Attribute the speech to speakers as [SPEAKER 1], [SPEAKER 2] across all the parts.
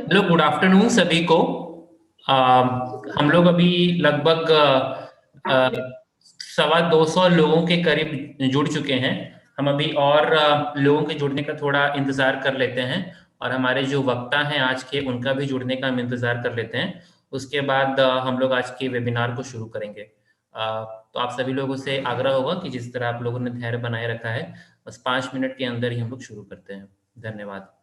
[SPEAKER 1] Hello, good afternoon सभी को। अ, हम लोग अभी लगभग 125 लोगों के करीब जुड़ चुके हैं। हम अभी और लोगों के जुड़ने का थोड़ा इंतज़ार कर लेते हैं, और हमारे जो वक्ता हैं आज के, उनका भी जुड़ने का हम इंतज़ार कर लेते हैं। उसके बाद हम लोग आज के वेबिनार को शुरू करेंगे। तो आप सभी लोगों से आग्रह होगा कि जिस तरह आप लोगों ने धैर्य बनाए रखा है, बस 5 मिनट के अंदर ही हम लोग शुरू करते हैं। धन्यवाद।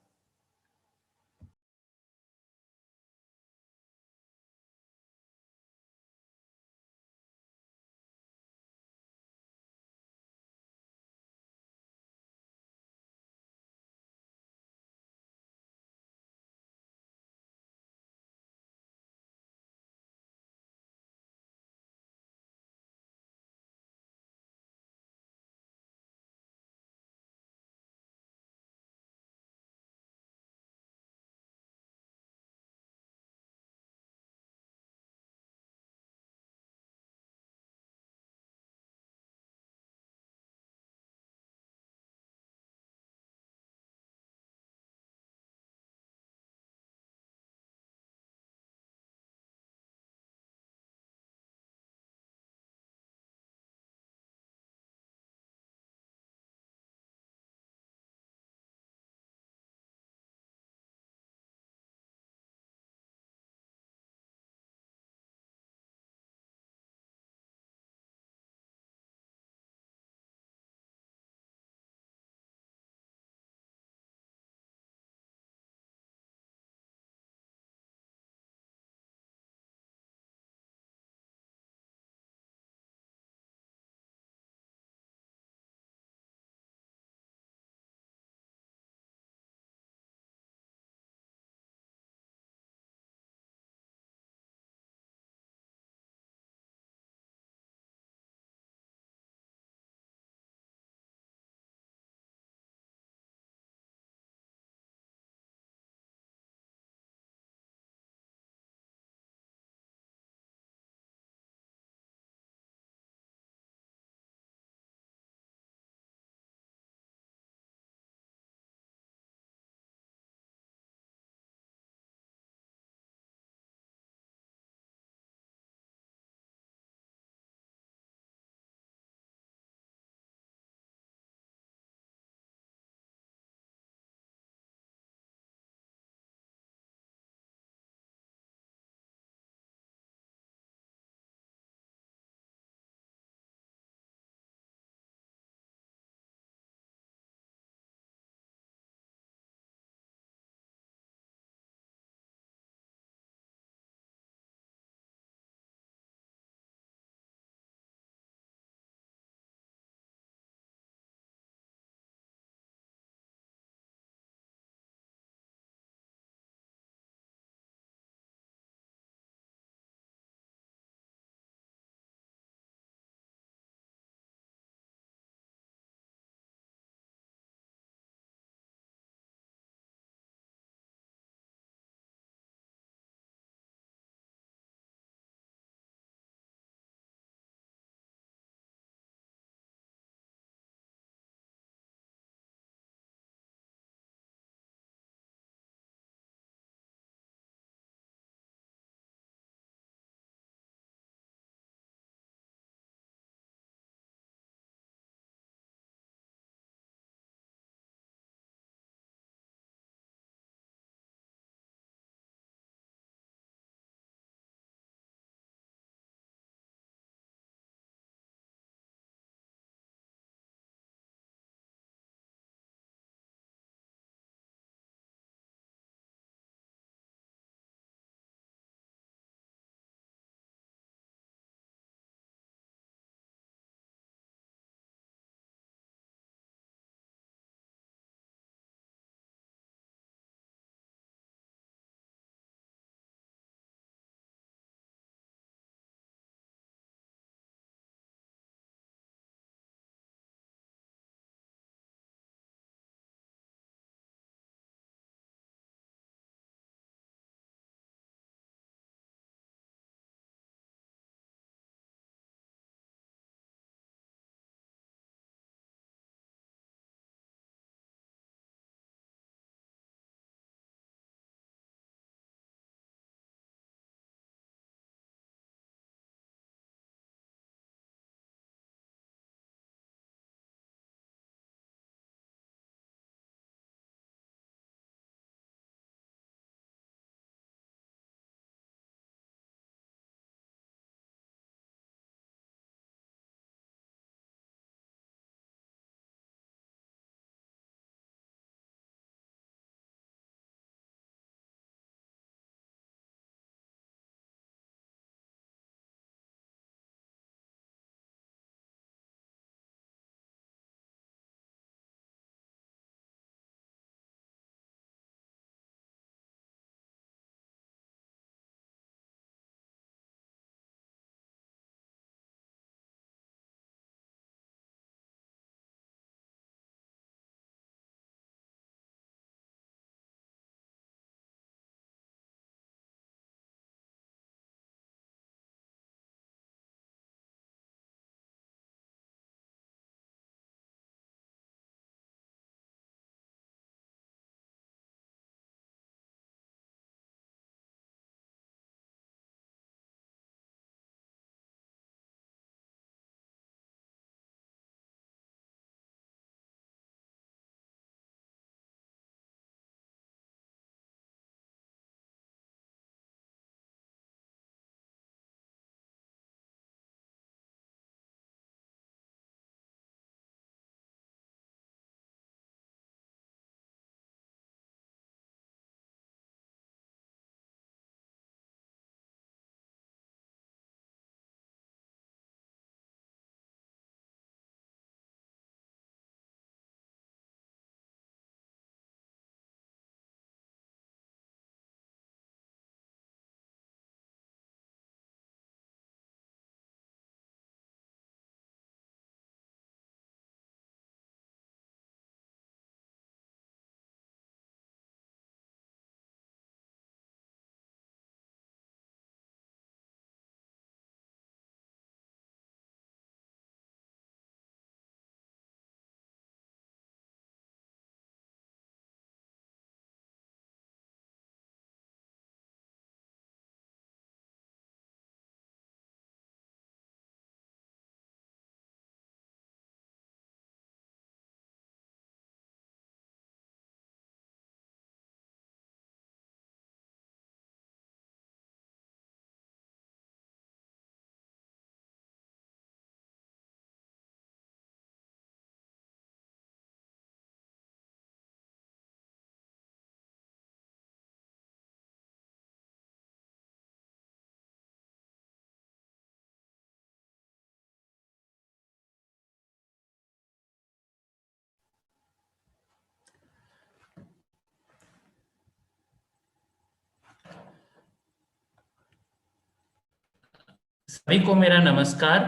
[SPEAKER 1] सभी को मेरा नमस्कार।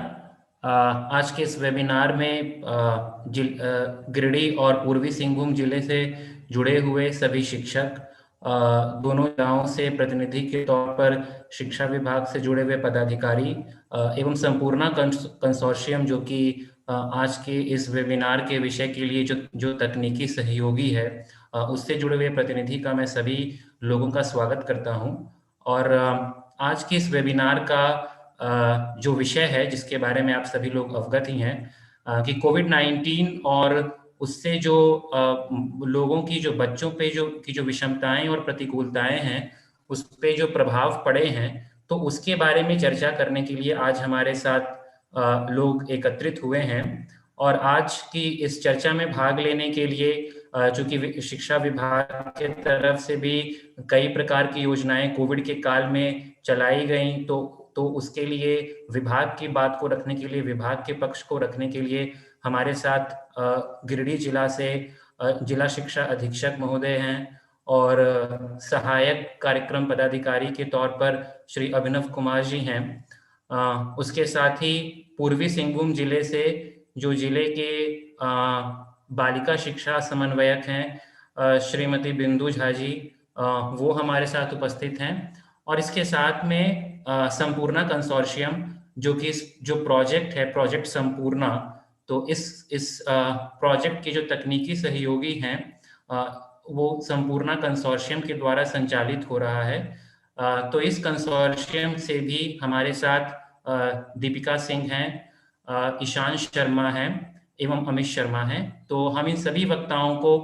[SPEAKER 1] आज के इस वेबिनार में गिरिडीह और पूर्वी सिंहभूम जिले से जुड़े हुए सभी शिक्षक, दोनों जिलों से प्रतिनिधि के तौर पर शिक्षा विभाग से जुड़े हुए पदाधिकारी एवं संपूर्णा कंसोर्शियम जो कि आज के इस वेबिनार के विषय के लिए जो जो तकनीकी सहयोगी है, उससे जुड़े हुए प्रतिनिधि का मैं सभी लोगों का स्वागत करता हूं। और आज के इस वेबिनार का जो विषय है जिसके बारे में आप सभी लोग अवगत ही हैं, कि कोविड-19 और उससे जो लोगों की जो बच्चों पे जो विषमताएं और प्रतिकूलताएं हैं, उस पे जो प्रभाव पड़े हैं, तो उसके बारे में चर्चा करने के लिए आज हमारे साथ लोग एकत्रित हुए हैं। और आज की इस चर्चा में भाग लेने के लिए चूंकि शिक्षा विभाग के तरफ से भी कई प्रकार की योजनाएं कोविड के काल में चलाई गई, तो उसके लिए विभाग की बात को रखने के लिए, विभाग के पक्ष को रखने के लिए हमारे साथ गिरिडीह जिला से जिला शिक्षा अधीक्षक महोदय हैं और सहायक कार्यक्रम पदाधिकारी के तौर पर श्री अभिनव कुमार जी हैं। उसके साथ ही पूर्वी सिंहभूम जिले से जो जिले के बालिका शिक्षा समन्वयक हैं श्रीमती बिंदु झा जी, वो हमारे साथ उपस्थित हैं। और इसके साथ में संपूर्णा कंसोर्शियम जो कि जो प्रोजेक्ट है, प्रोजेक्ट संपूर्णा, तो इस प्रोजेक्ट के जो तकनीकी सहयोगी हैं, वो संपूर्णा कंसोर्शियम के द्वारा संचालित हो रहा है। तो इस कंसोर्शियम से भी हमारे साथ दीपिका सिंह हैं, ईशान शर्मा हैं एवं अमित शर्मा हैं। तो हम इन सभी वक्ताओं को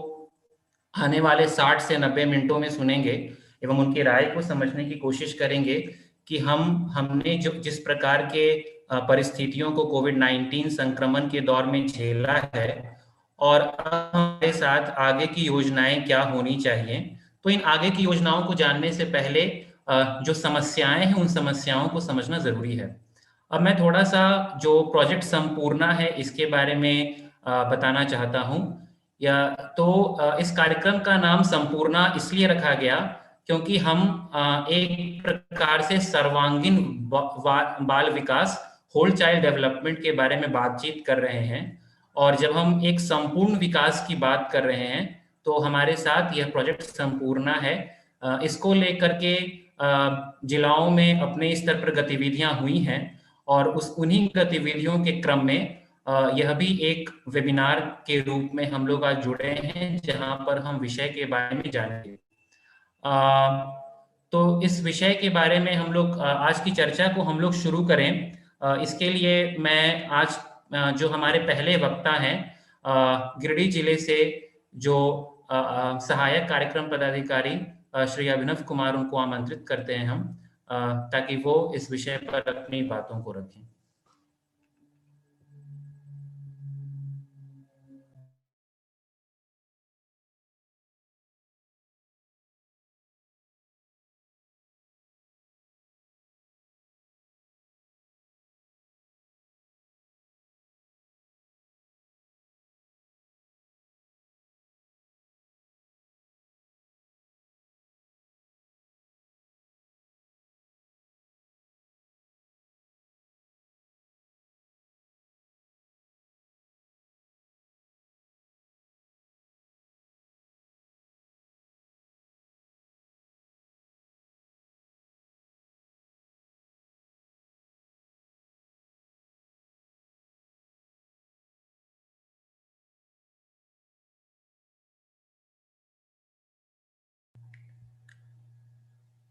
[SPEAKER 1] आने वाले 60 से 90 मिनटों में सुनेंगे एवं उनकी राय को समझने की कोशिश करेंगे कि हमने जो जिस प्रकार के परिस्थितियों को कोविड-19 संक्रमण के दौर में झेला है और हमारे साथ आगे की योजनाएं क्या होनी चाहिए। तो इन आगे की योजनाओं को जानने से पहले जो समस्याएं हैं, उन समस्याओं को समझना जरूरी है। अब मैं थोड़ा सा जो प्रोजेक्ट संपूर्णा है इसके बारे में बताना चाहता हूं। या तो इस कार्यक्रम का नाम संपूर्णा इसलिए रखा गया क्योंकि हम एक प्रकार से सर्वांगीण बाल विकास, होल चाइल्ड डेवलपमेंट के बारे में बातचीत कर रहे हैं। और जब हम एक संपूर्ण विकास की बात कर रहे हैं, तो हमारे साथ यह प्रोजेक्ट संपूर्णा है। इसको लेकर के जिलाओं में अपने स्तर पर गतिविधियां हुई हैं और उन्हीं गतिविधियों के क्रम में यह भी एक वेबिनार के रूप में हम लोग आज जुड़े हैं, जहां पर हम विषय के बारे में जानेंगे। तो इस विषय के बारे में हम लोग आज की चर्चा को हम लोग शुरू करें। इसके लिए मैं आज जो हमारे पहले वक्ता हैं, गिरिडीह जिले से जो सहायक कार्यक्रम पदाधिकारी श्री अभिनव कुमार, उनको आमंत्रित करते हैं हम, ताकि वो इस विषय पर अपनी बातों को रखें।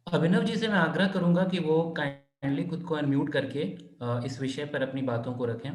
[SPEAKER 1] अभिनव जी से मैं आग्रह करूंगा कि वो काइंडली खुद को अनम्यूट करके इस विषय पर अपनी बातों को रखें।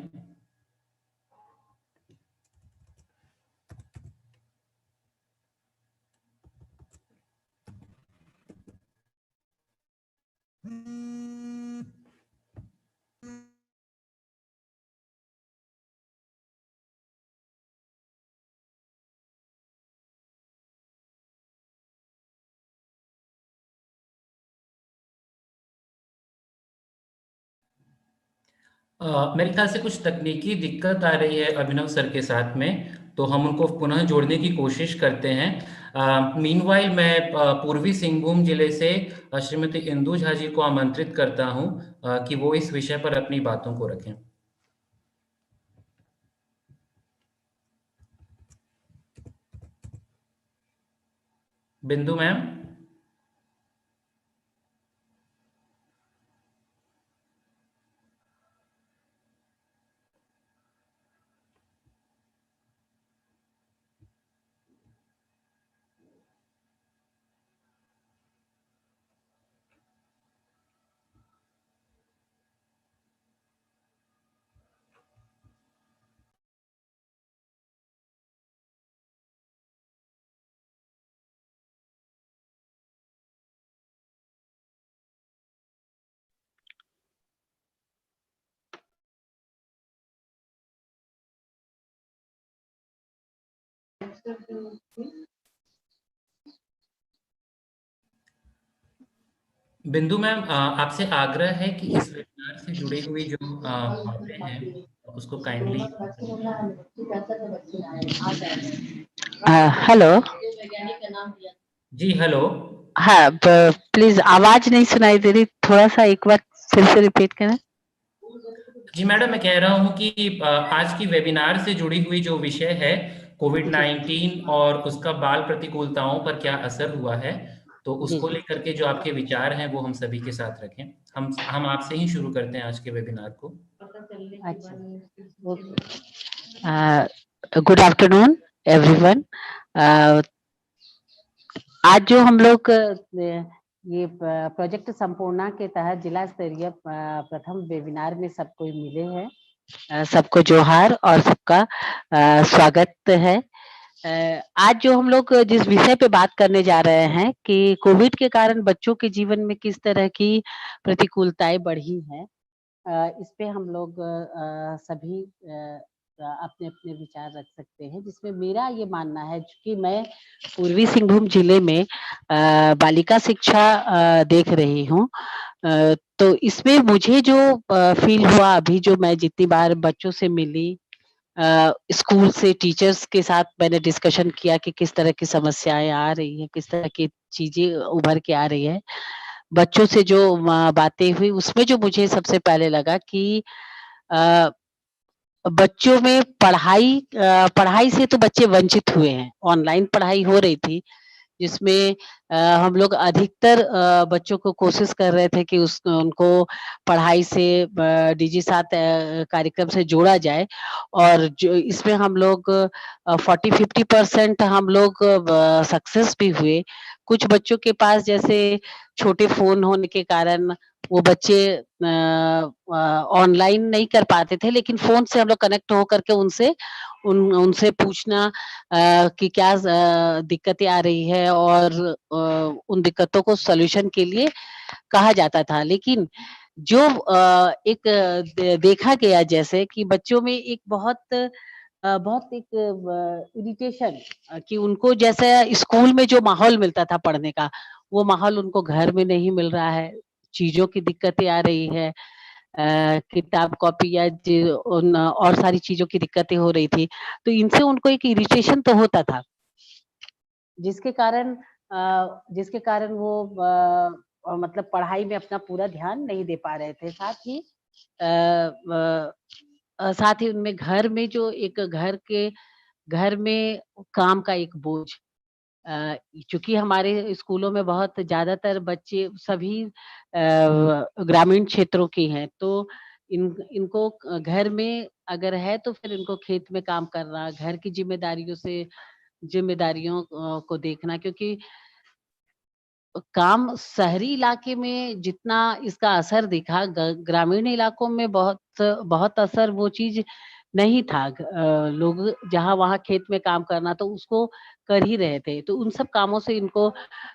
[SPEAKER 1] मेरे ख्याल से कुछ तकनीकी दिक्कत आ रही है अभिनव सर के साथ में, तो हम उनको पुनः जोड़ने की कोशिश करते हैं। मीनवाइल मैं पूर्वी सिंहभूम जिले से श्रीमती इंदु झा जी को आमंत्रित करता हूं कि वो इस विषय पर अपनी बातों को रखें। बिंदु मैम। बिंदु मैम, आपसे आग्रह है कि इस वेबिनार से जुड़ी हुई जो बातें हैं उसको काइंडली।
[SPEAKER 2] हेलो।
[SPEAKER 1] जी हेलो।
[SPEAKER 2] हाँ, प्लीज आवाज नहीं सुनाई दे रही, थोड़ा सा एक बार फिर से रिपीट करें।
[SPEAKER 1] जी मैडम, मैं कह रहा हूँ कि आज की वेबिनार से जुड़ी हुई जो विषय है कोविड-19 और उसका बाल प्रतिकूलताओं पर क्या असर हुआ है, तो
[SPEAKER 2] जी
[SPEAKER 1] उसको लेकर के जो आपके विचार हैं वो हम सभी के साथ रखें। हम आपसे ही शुरू करते हैं आज के वेबिनार को।
[SPEAKER 2] अच्छा, गुड आफ्टरनून एवरीवन। आज जो हम लोग ये प्रोजेक्ट संपूर्णा के तहत जिला स्तरीय प्रथम वेबिनार में सबको मिले हैं, सबको जोहार और सबका स्वागत है। आज जो हम लोग जिस विषय पे बात करने जा रहे हैं कि कोविड के कारण बच्चों के जीवन में किस तरह की प्रतिकूलताएं बढ़ी हैं, इस पे हम लोग सभी अपने-अपने विचार रख सकते हैं, जिसमें मेरा ये मानना है कि मैं पूर्वी सिंहभूम जिले में बालिका शिक्षा देख रही हूँ। तो इसमें मुझे जो फील हुआ, अभी जो मैं जितनी बार बच्चों से मिली, स्कूल से टीचर्स के साथ मैंने डिस्कशन किया कि किस तरह की समस्याएं आ रही हैं, किस तरह की चीजें उभर के आ रही है। बच्चों से जो बातें हुई, उसमें जो मुझे सबसे पहले लगा कि अ, बच्चों में पढ़ाई से तो बच्चे वंचित हुए हैं। ऑनलाइन पढ़ाई हो रही थी, जिसमें हम लोग अधिकतर बच्चों को कोशिश कर रहे थे कि उनको पढ़ाई से डिजी 7 कार्यक्रम से जोड़ा जाए, और जो इसमें हम लोग 40-50% हम लोग सक्सेस भी हुए। कुछ बच्चों के पास जैसे छोटे फ़ोन होने के कारण वो बच्चे ऑनलाइन नहीं कर पाते थे, लेकिन फ़ोन से हम लोग कनेक्ट होकर के उनसे पूछना कि क्या दिक्कतें आ रही है, और उन दिक्कतों को सॉल्यूशन के लिए कहा जाता था। लेकिन जो एक देखा गया जैसे कि बच्चों में एक बहुत एक इरिटेशन, कि उनको जैसे स्कूल में जो माहौल मिलता था पढ़ने का, वो माहौल उनको घर में नहीं मिल रहा है। चीज़ों की दिक्कतें आ रही है, किताब कॉपी या उन और सारी चीज़ों की दिक्कतें हो रही थी। तो इनसे उनको एक इरिटेशन तो होता था, जिसके कारण वो मतलब पढ़ाई में अपना पूरा ध्यान नहीं दे पा रहे थे। साथ ही उनमें घर में जो एक घर में काम का एक बोझ, अ, चूँकि हमारे स्कूलों में बहुत ज़्यादातर बच्चे सभी ग्रामीण क्षेत्रों के हैं, तो इनको घर में अगर है तो फिर इनको खेत में काम करना, घर की ज़िम्मेदारियों को देखना, क्योंकि काम शहरी इलाके में जितना इसका असर दिखा, ग्रामीण इलाकों में बहुत बहुत असर वो चीज़ नहीं था। लोग जहाँ वहाँ खेत में काम करना तो उसको कर ही रहे थे। तो उन सब कामों से इनको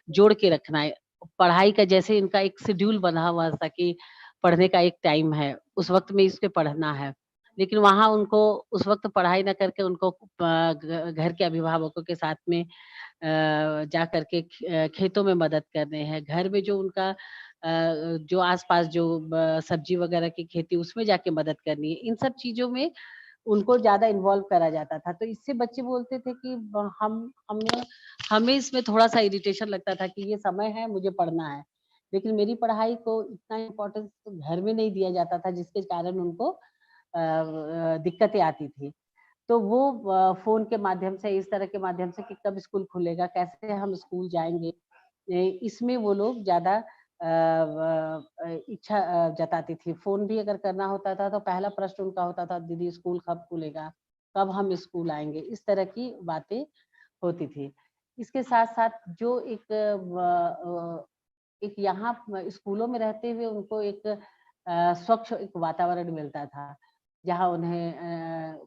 [SPEAKER 2] जोड़ के रखना है। पढ़ाई का जैसे इनका एक शेड्यूल बना हुआ था कि पढ़ने का एक टाइम है, उस वक़्त में इसपे पढ़ना है। लेकिन वहाँ उनको उस वक़्त पढ़ाई ना करके उनको घर के अभिभावकों के साथ में जा कर के खेतों में मदद करने हैं। घर में जो उनका जो आस-पास जो सब्जी वगैरह की खेती, उसमें जाके मदद करनी है। इन सब चीज़ों में उनको ज्यादा इन्वॉल्व करा जाता था। तो इससे बच्चे बोलते थे कि हमें इसमें थोड़ा सा इरिटेशन लगता था कि ये समय है, मुझे पढ़ना है, लेकिन मेरी पढ़ाई को इतना इम्पोर्टेंस तो घर में नहीं दिया जाता था, जिसके कारण उनको दिक्कतें आती थी। तो वो फ़ोन के माध्यम से, इस तरह के माध्यम से कि कब स्कूल खुलेगा, कैसे हम स्कूल जाएँगे, इसमें वो लोग ज़्यादा इच्छा जताती थी। फ़ोन भी अगर करना होता था तो पहला प्रश्न उनका होता था, दीदी स्कूल कब खुलेगा? कब हम स्कूल आएँगे? इस तरह की बातें होती थी। इसके साथ-साथ जो एक यहाँ स्कूलों में रहते हुए उनको एक स्वच्छ एक वातावरण मिलता था, जहाँ उन्हें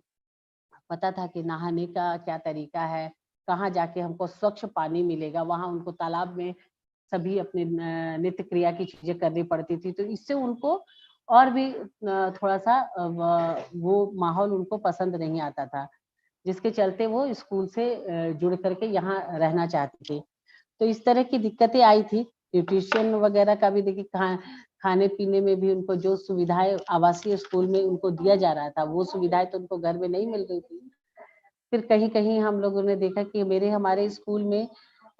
[SPEAKER 2] पता था कि नहाने का क्या तरीका है, कहाँ जाके हमको स्वच्छ पानी मिलेगा, वहाँ उनको तालाब में सभी अपने नित्य क्रिया की चीज़ें करनी पड़ती थी, तो इससे उनको और भी थोड़ा-सा वो माहौल उनको पसंद नहीं आता था, जिसके चलते वो स्कूल से जुड़ कर के यहाँ रहना चाहते थे। तो इस तरह की दिक्कतें आई थी, न्यूट्रिशन वगैरह का भी देखिए खाने-पीने में भी उनको जो सुविधाएँ आवासीय स्कूल में उनको दिया जा रहा था, वो सुविधाएँ तो उनको घर में नहीं मिल रही थी। फिर कहीं-कहीं हम लोगों ने देखा कि हमारे स्कूल में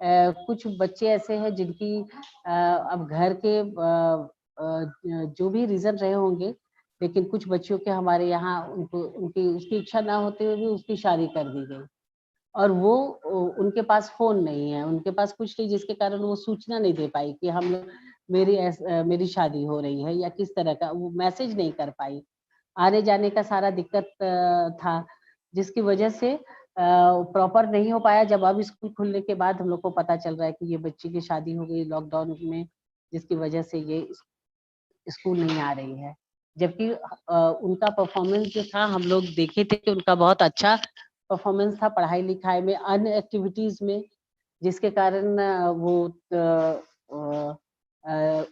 [SPEAKER 2] कुछ बच्चे ऐसे हैं जिनकी अब घर के जो भी रीज़न रहे होंगे, लेकिन कुछ बच्चों के हमारे यहाँ उनको उनकी उसकी इच्छा ना होते हुए भी उसकी शादी कर दी गई। और वो उनके पास फ़ोन नहीं है, उनके पास कुछ नहीं, जिसके कारण वो सूचना नहीं दे पाई कि मेरी शादी हो रही है या किस तरह का, वो मैसेज नहीं कर पाई। आने-जाने का सारा दिक्कत था, जिसकी वजह से प्रॉपर नहीं हो पाया। जब अब स्कूल खुलने के बाद हम लोग को पता चल रहा है कि ये बच्ची की शादी हो गई लॉकडाउन में, जिसकी वजह से ये स्कूल नहीं आ रही है। जबकि उनका परफ़ॉर्मेंस जो था, हम लोग देखे थे कि उनका बहुत अच्छा परफ़ॉर्मेंस था पढ़ाई-लिखाई में, अन्य एक्टिविटीज़ में, जिसके कारण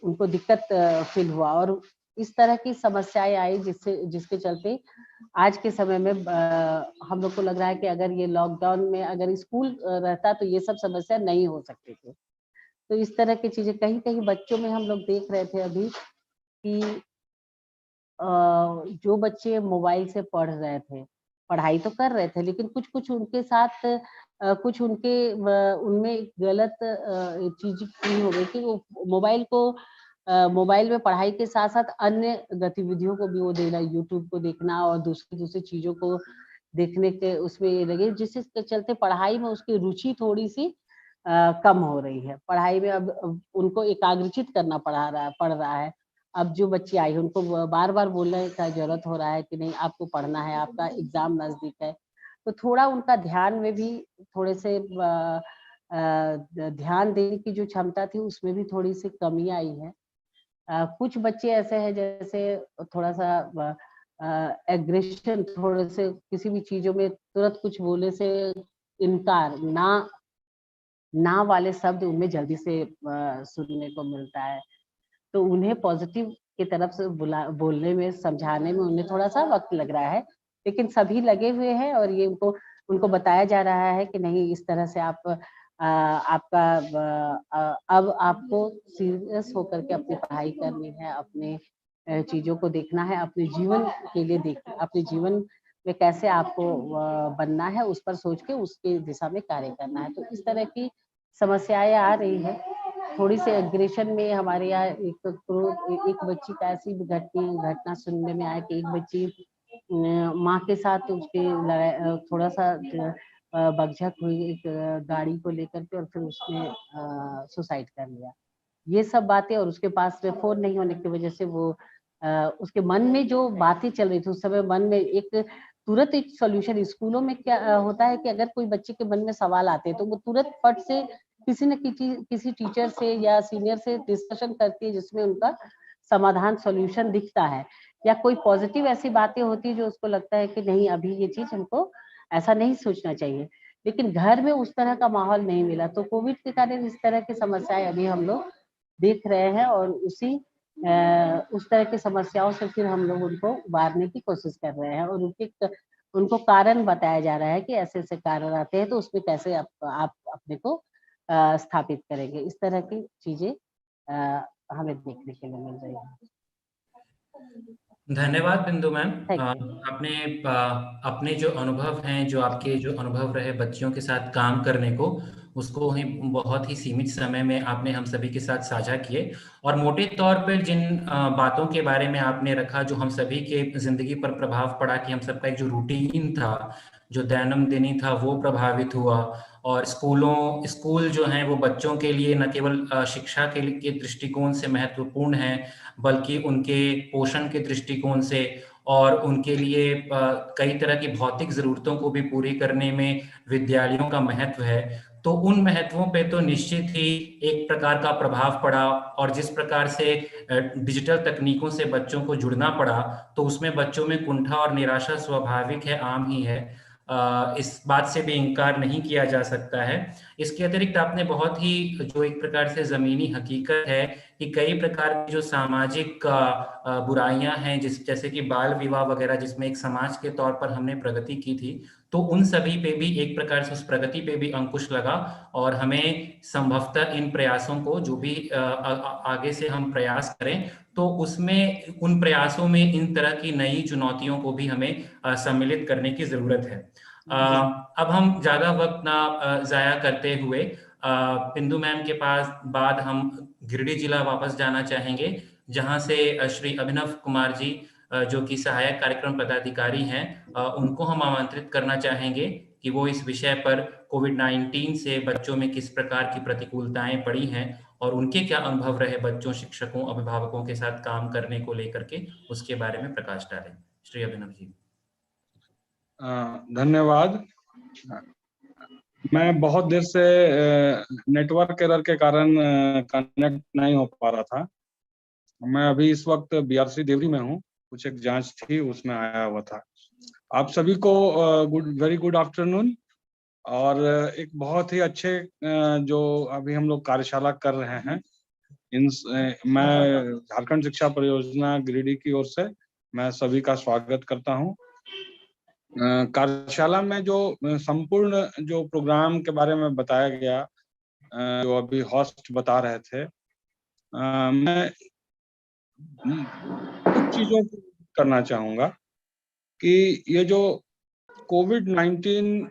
[SPEAKER 2] उनको दिक्कत फ़ील हुआ और इस तरह की समस्याएँ आई जिसके चलते आज के समय में हम लोग को लग रहा है कि अगर ये लॉकडाउन में अगर स्कूल रहता तो ये सब समस्या नहीं हो सकती थी। तो इस तरह की चीज़ें कहीं-कहीं बच्चों में हम लोग देख रहे थे अभी कि अ, जो बच्चे मोबाइल से पढ़ रहे थे, पढ़ाई तो कर रहे थे, लेकिन कुछ-कुछ उनके साथ कुछ उनके उनमें गलत चीज़ की हो गई कि वो मोबाइल में पढ़ाई के साथ-साथ अन्य गतिविधियों को भी वो देना, यूट्यूब को देखना और दूसरी-दूसरी चीज़ों को देखने के उसमें ये लगे, जिसके चलते पढ़ाई में उसकी रुचि थोड़ी-सी कम हो रही है। पढ़ाई में अब उनको एकाग्रचित करना पड़ रहा है। अब जो बच्चे आए हैं उनको बार-बार बोलने का ज़रूरत हो रहा है कि नहीं आपको पढ़ना है, आपका एग्ज़ाम नज़दीक है। तो थोड़ा उनका ध्यान में भी थोड़े से ध्यान देने की जो क्षमता थी उसमें भी थोड़ी-सी कमी आई है। कुछ बच्चे ऐसे हैं जैसे थोड़ा-सा एग्रेशन थोड़े से किसी भी चीज़ों में तुरंत कुछ बोलने से इनकार, ना वाले शब्द उनमें जल्दी से सुनने को मिलता है। तो उन्हें पॉज़िटिव की तरफ से बोलने में, समझाने में उन्हें थोड़ा-सा वक़्त लग रहा है। लेकिन सभी लगे हुए हैं और ये उनको बताया जा रहा है कि नहीं इस तरह से अब आपको सीरियस होकर के अपनी पढ़ाई करनी है, अपने चीज़ों को देखना है, अपने जीवन के लिए अपने जीवन में कैसे आपको बनना है, उस पर सोच के उसकी दिशा में कार्य करना है। तो इस तरह की समस्याएँ आ रही हैं। थोड़ी-सी एग्रेशन में हमारे यहाँ एक बच्ची का ऐसी भी घटना सुनने में आया कि एक बच्ची माँ के साथ उसकी थोड़ा-सा बकझक हुई एक गाड़ी को लेकर के और फिर उसने सुसाइड कर लिया। ये सब बातें और उसके पास में फ़ोन नहीं होने की वज़ह से वो उसके मन में जो बातें चल रही थी उस समय मन में तुरंत एक सॉल्यूशन स्कूलों में क्या होता है कि अगर कोई बच्चे के मन में सवाल आते हैं तो वो तुरंत फट से किसी टीचर से या सीनियर से डिस्कशन करती है जिसमें उनका समाधान सॉल्यूशन दिखता है या कोई पॉजिटिव ऐसी बातें होती है जो उसको लगता है कि नहीं अभी ये चीज़ हमको ऐसा नहीं सोचना चाहिए। लेकिन घर में उस तरह का माहौल नहीं मिला तो कोविड के कारण इस तरह की समस्याएँ अभी हम लोग देख रहे हैं और उस तरह की समस्याओं से फिर हम लोग उनको उबारने की कोशिश कर रहे हैं और उनको कारण बताया जा रहा है कि ऐसे-ऐसे कारण आते हैं तो उसमें कैसे आप अपने को स्थापित करेंगे। इस तरह की चीज़ें हमें देखने के लिए मिल रही हैं।
[SPEAKER 1] धन्यवाद बिंदु मैम।
[SPEAKER 2] Thank you.
[SPEAKER 1] आपने अपने जो अनुभव हैं, जो आपके जो अनुभव रहे बच्चियों के साथ काम करने को, उसको ही बहुत ही सीमित समय में आपने हम सभी के साथ साझा किए। और मोटे तौर पर जिन बातों के बारे में आपने रखा जो हम सभी के जिंदगी पर प्रभाव पड़ा, कि हम सबका एक जो रूटीन था, जो दैनंदिनी था, वो प्रभावित हुआ। और स्कूल जो हैं वो बच्चों के लिए न केवल शिक्षा के दृष्टिकोण से महत्वपूर्ण है, बल्कि उनके पोषण के दृष्टिकोण से और उनके लिए कई तरह की भौतिक ज़रूरतों को भी पूरी करने में विद्यालयों का महत्व है। तो उन महत्वों पे तो निश्चित ही एक प्रकार का प्रभाव पड़ा, और जिस प्रकार से डिजिटल तकनीकों से बच्चों को जुड़ना पड़ा, तो उसमें बच्चों में कुंठा और निराशा स्वाभाविक है, आम ही है। इस बात से भी इनकार नहीं किया जा सकता है। इसके अतिरिक्त आपने बहुत ही जो एक प्रकार से ज़मीनी हकीकत है कि कई प्रकार की जो सामाजिक बुराइयां हैं, जैसे कि बाल विवाह वगैरह, जिसमें एक समाज के तौर पर हमने प्रगति की थी, तो उन सभी पे भी एक प्रकार से उस प्रगति पे भी अंकुश लगा। और हमें संभवतः इन प्रयासों को जो भी आगे से हम प्रयास करें, तो उसमें उन प्रयासों में इन तरह की नई चुनौतियों को भी हमें सम्मिलित करने की जरूरत है। अब हम ज्यादा वक्त ना जाया करते हुए बिंदु मैम के पास बाद हम गिरिडीह जिला वापस जाना चाहेंगे, जहां से श्री अभिनव कुमार जी जो कि सहायक कार्यक्रम पदाधिकारी हैं, उनको हम आमंत्रित करना चाहेंगे कि वो इस विषय पर कोविड-19 से बच्चों में किस प्रकार की प्रतिकूलताएं पड़ी हैं और उनके क्या अनुभव रहे बच्चों, शिक्षकों, अभिभावकों के साथ काम करने को लेकर के, उसके बारे में प्रकाश डालें। श्री अभिनव जी।
[SPEAKER 3] धन्यवाद। मैं बहुत देर से नेटवर्क एरर के कारण कनेक्ट नहीं हो पा रहा था। मैं अभी इस वक्त बीआरसी देवरी में हूँ, कुछ एक जांच थी उसमें आया हुआ था। आप सभी को वेरी गुड आफ्टरनून। और एक बहुत ही अच्छे जो अभी हम लोग कार्यशाला कर रहे हैं, मैं झारखंड शिक्षा परियोजना गिरिडीह की ओर से मैं सभी का स्वागत करता हूँ। कार्यशाला में जो संपूर्ण जो प्रोग्राम के बारे में बताया गया, जो अभी होस्ट बता रहे थे, मैं कुछ चीजों को करना चाहूंगा कि ये जो कोविड-19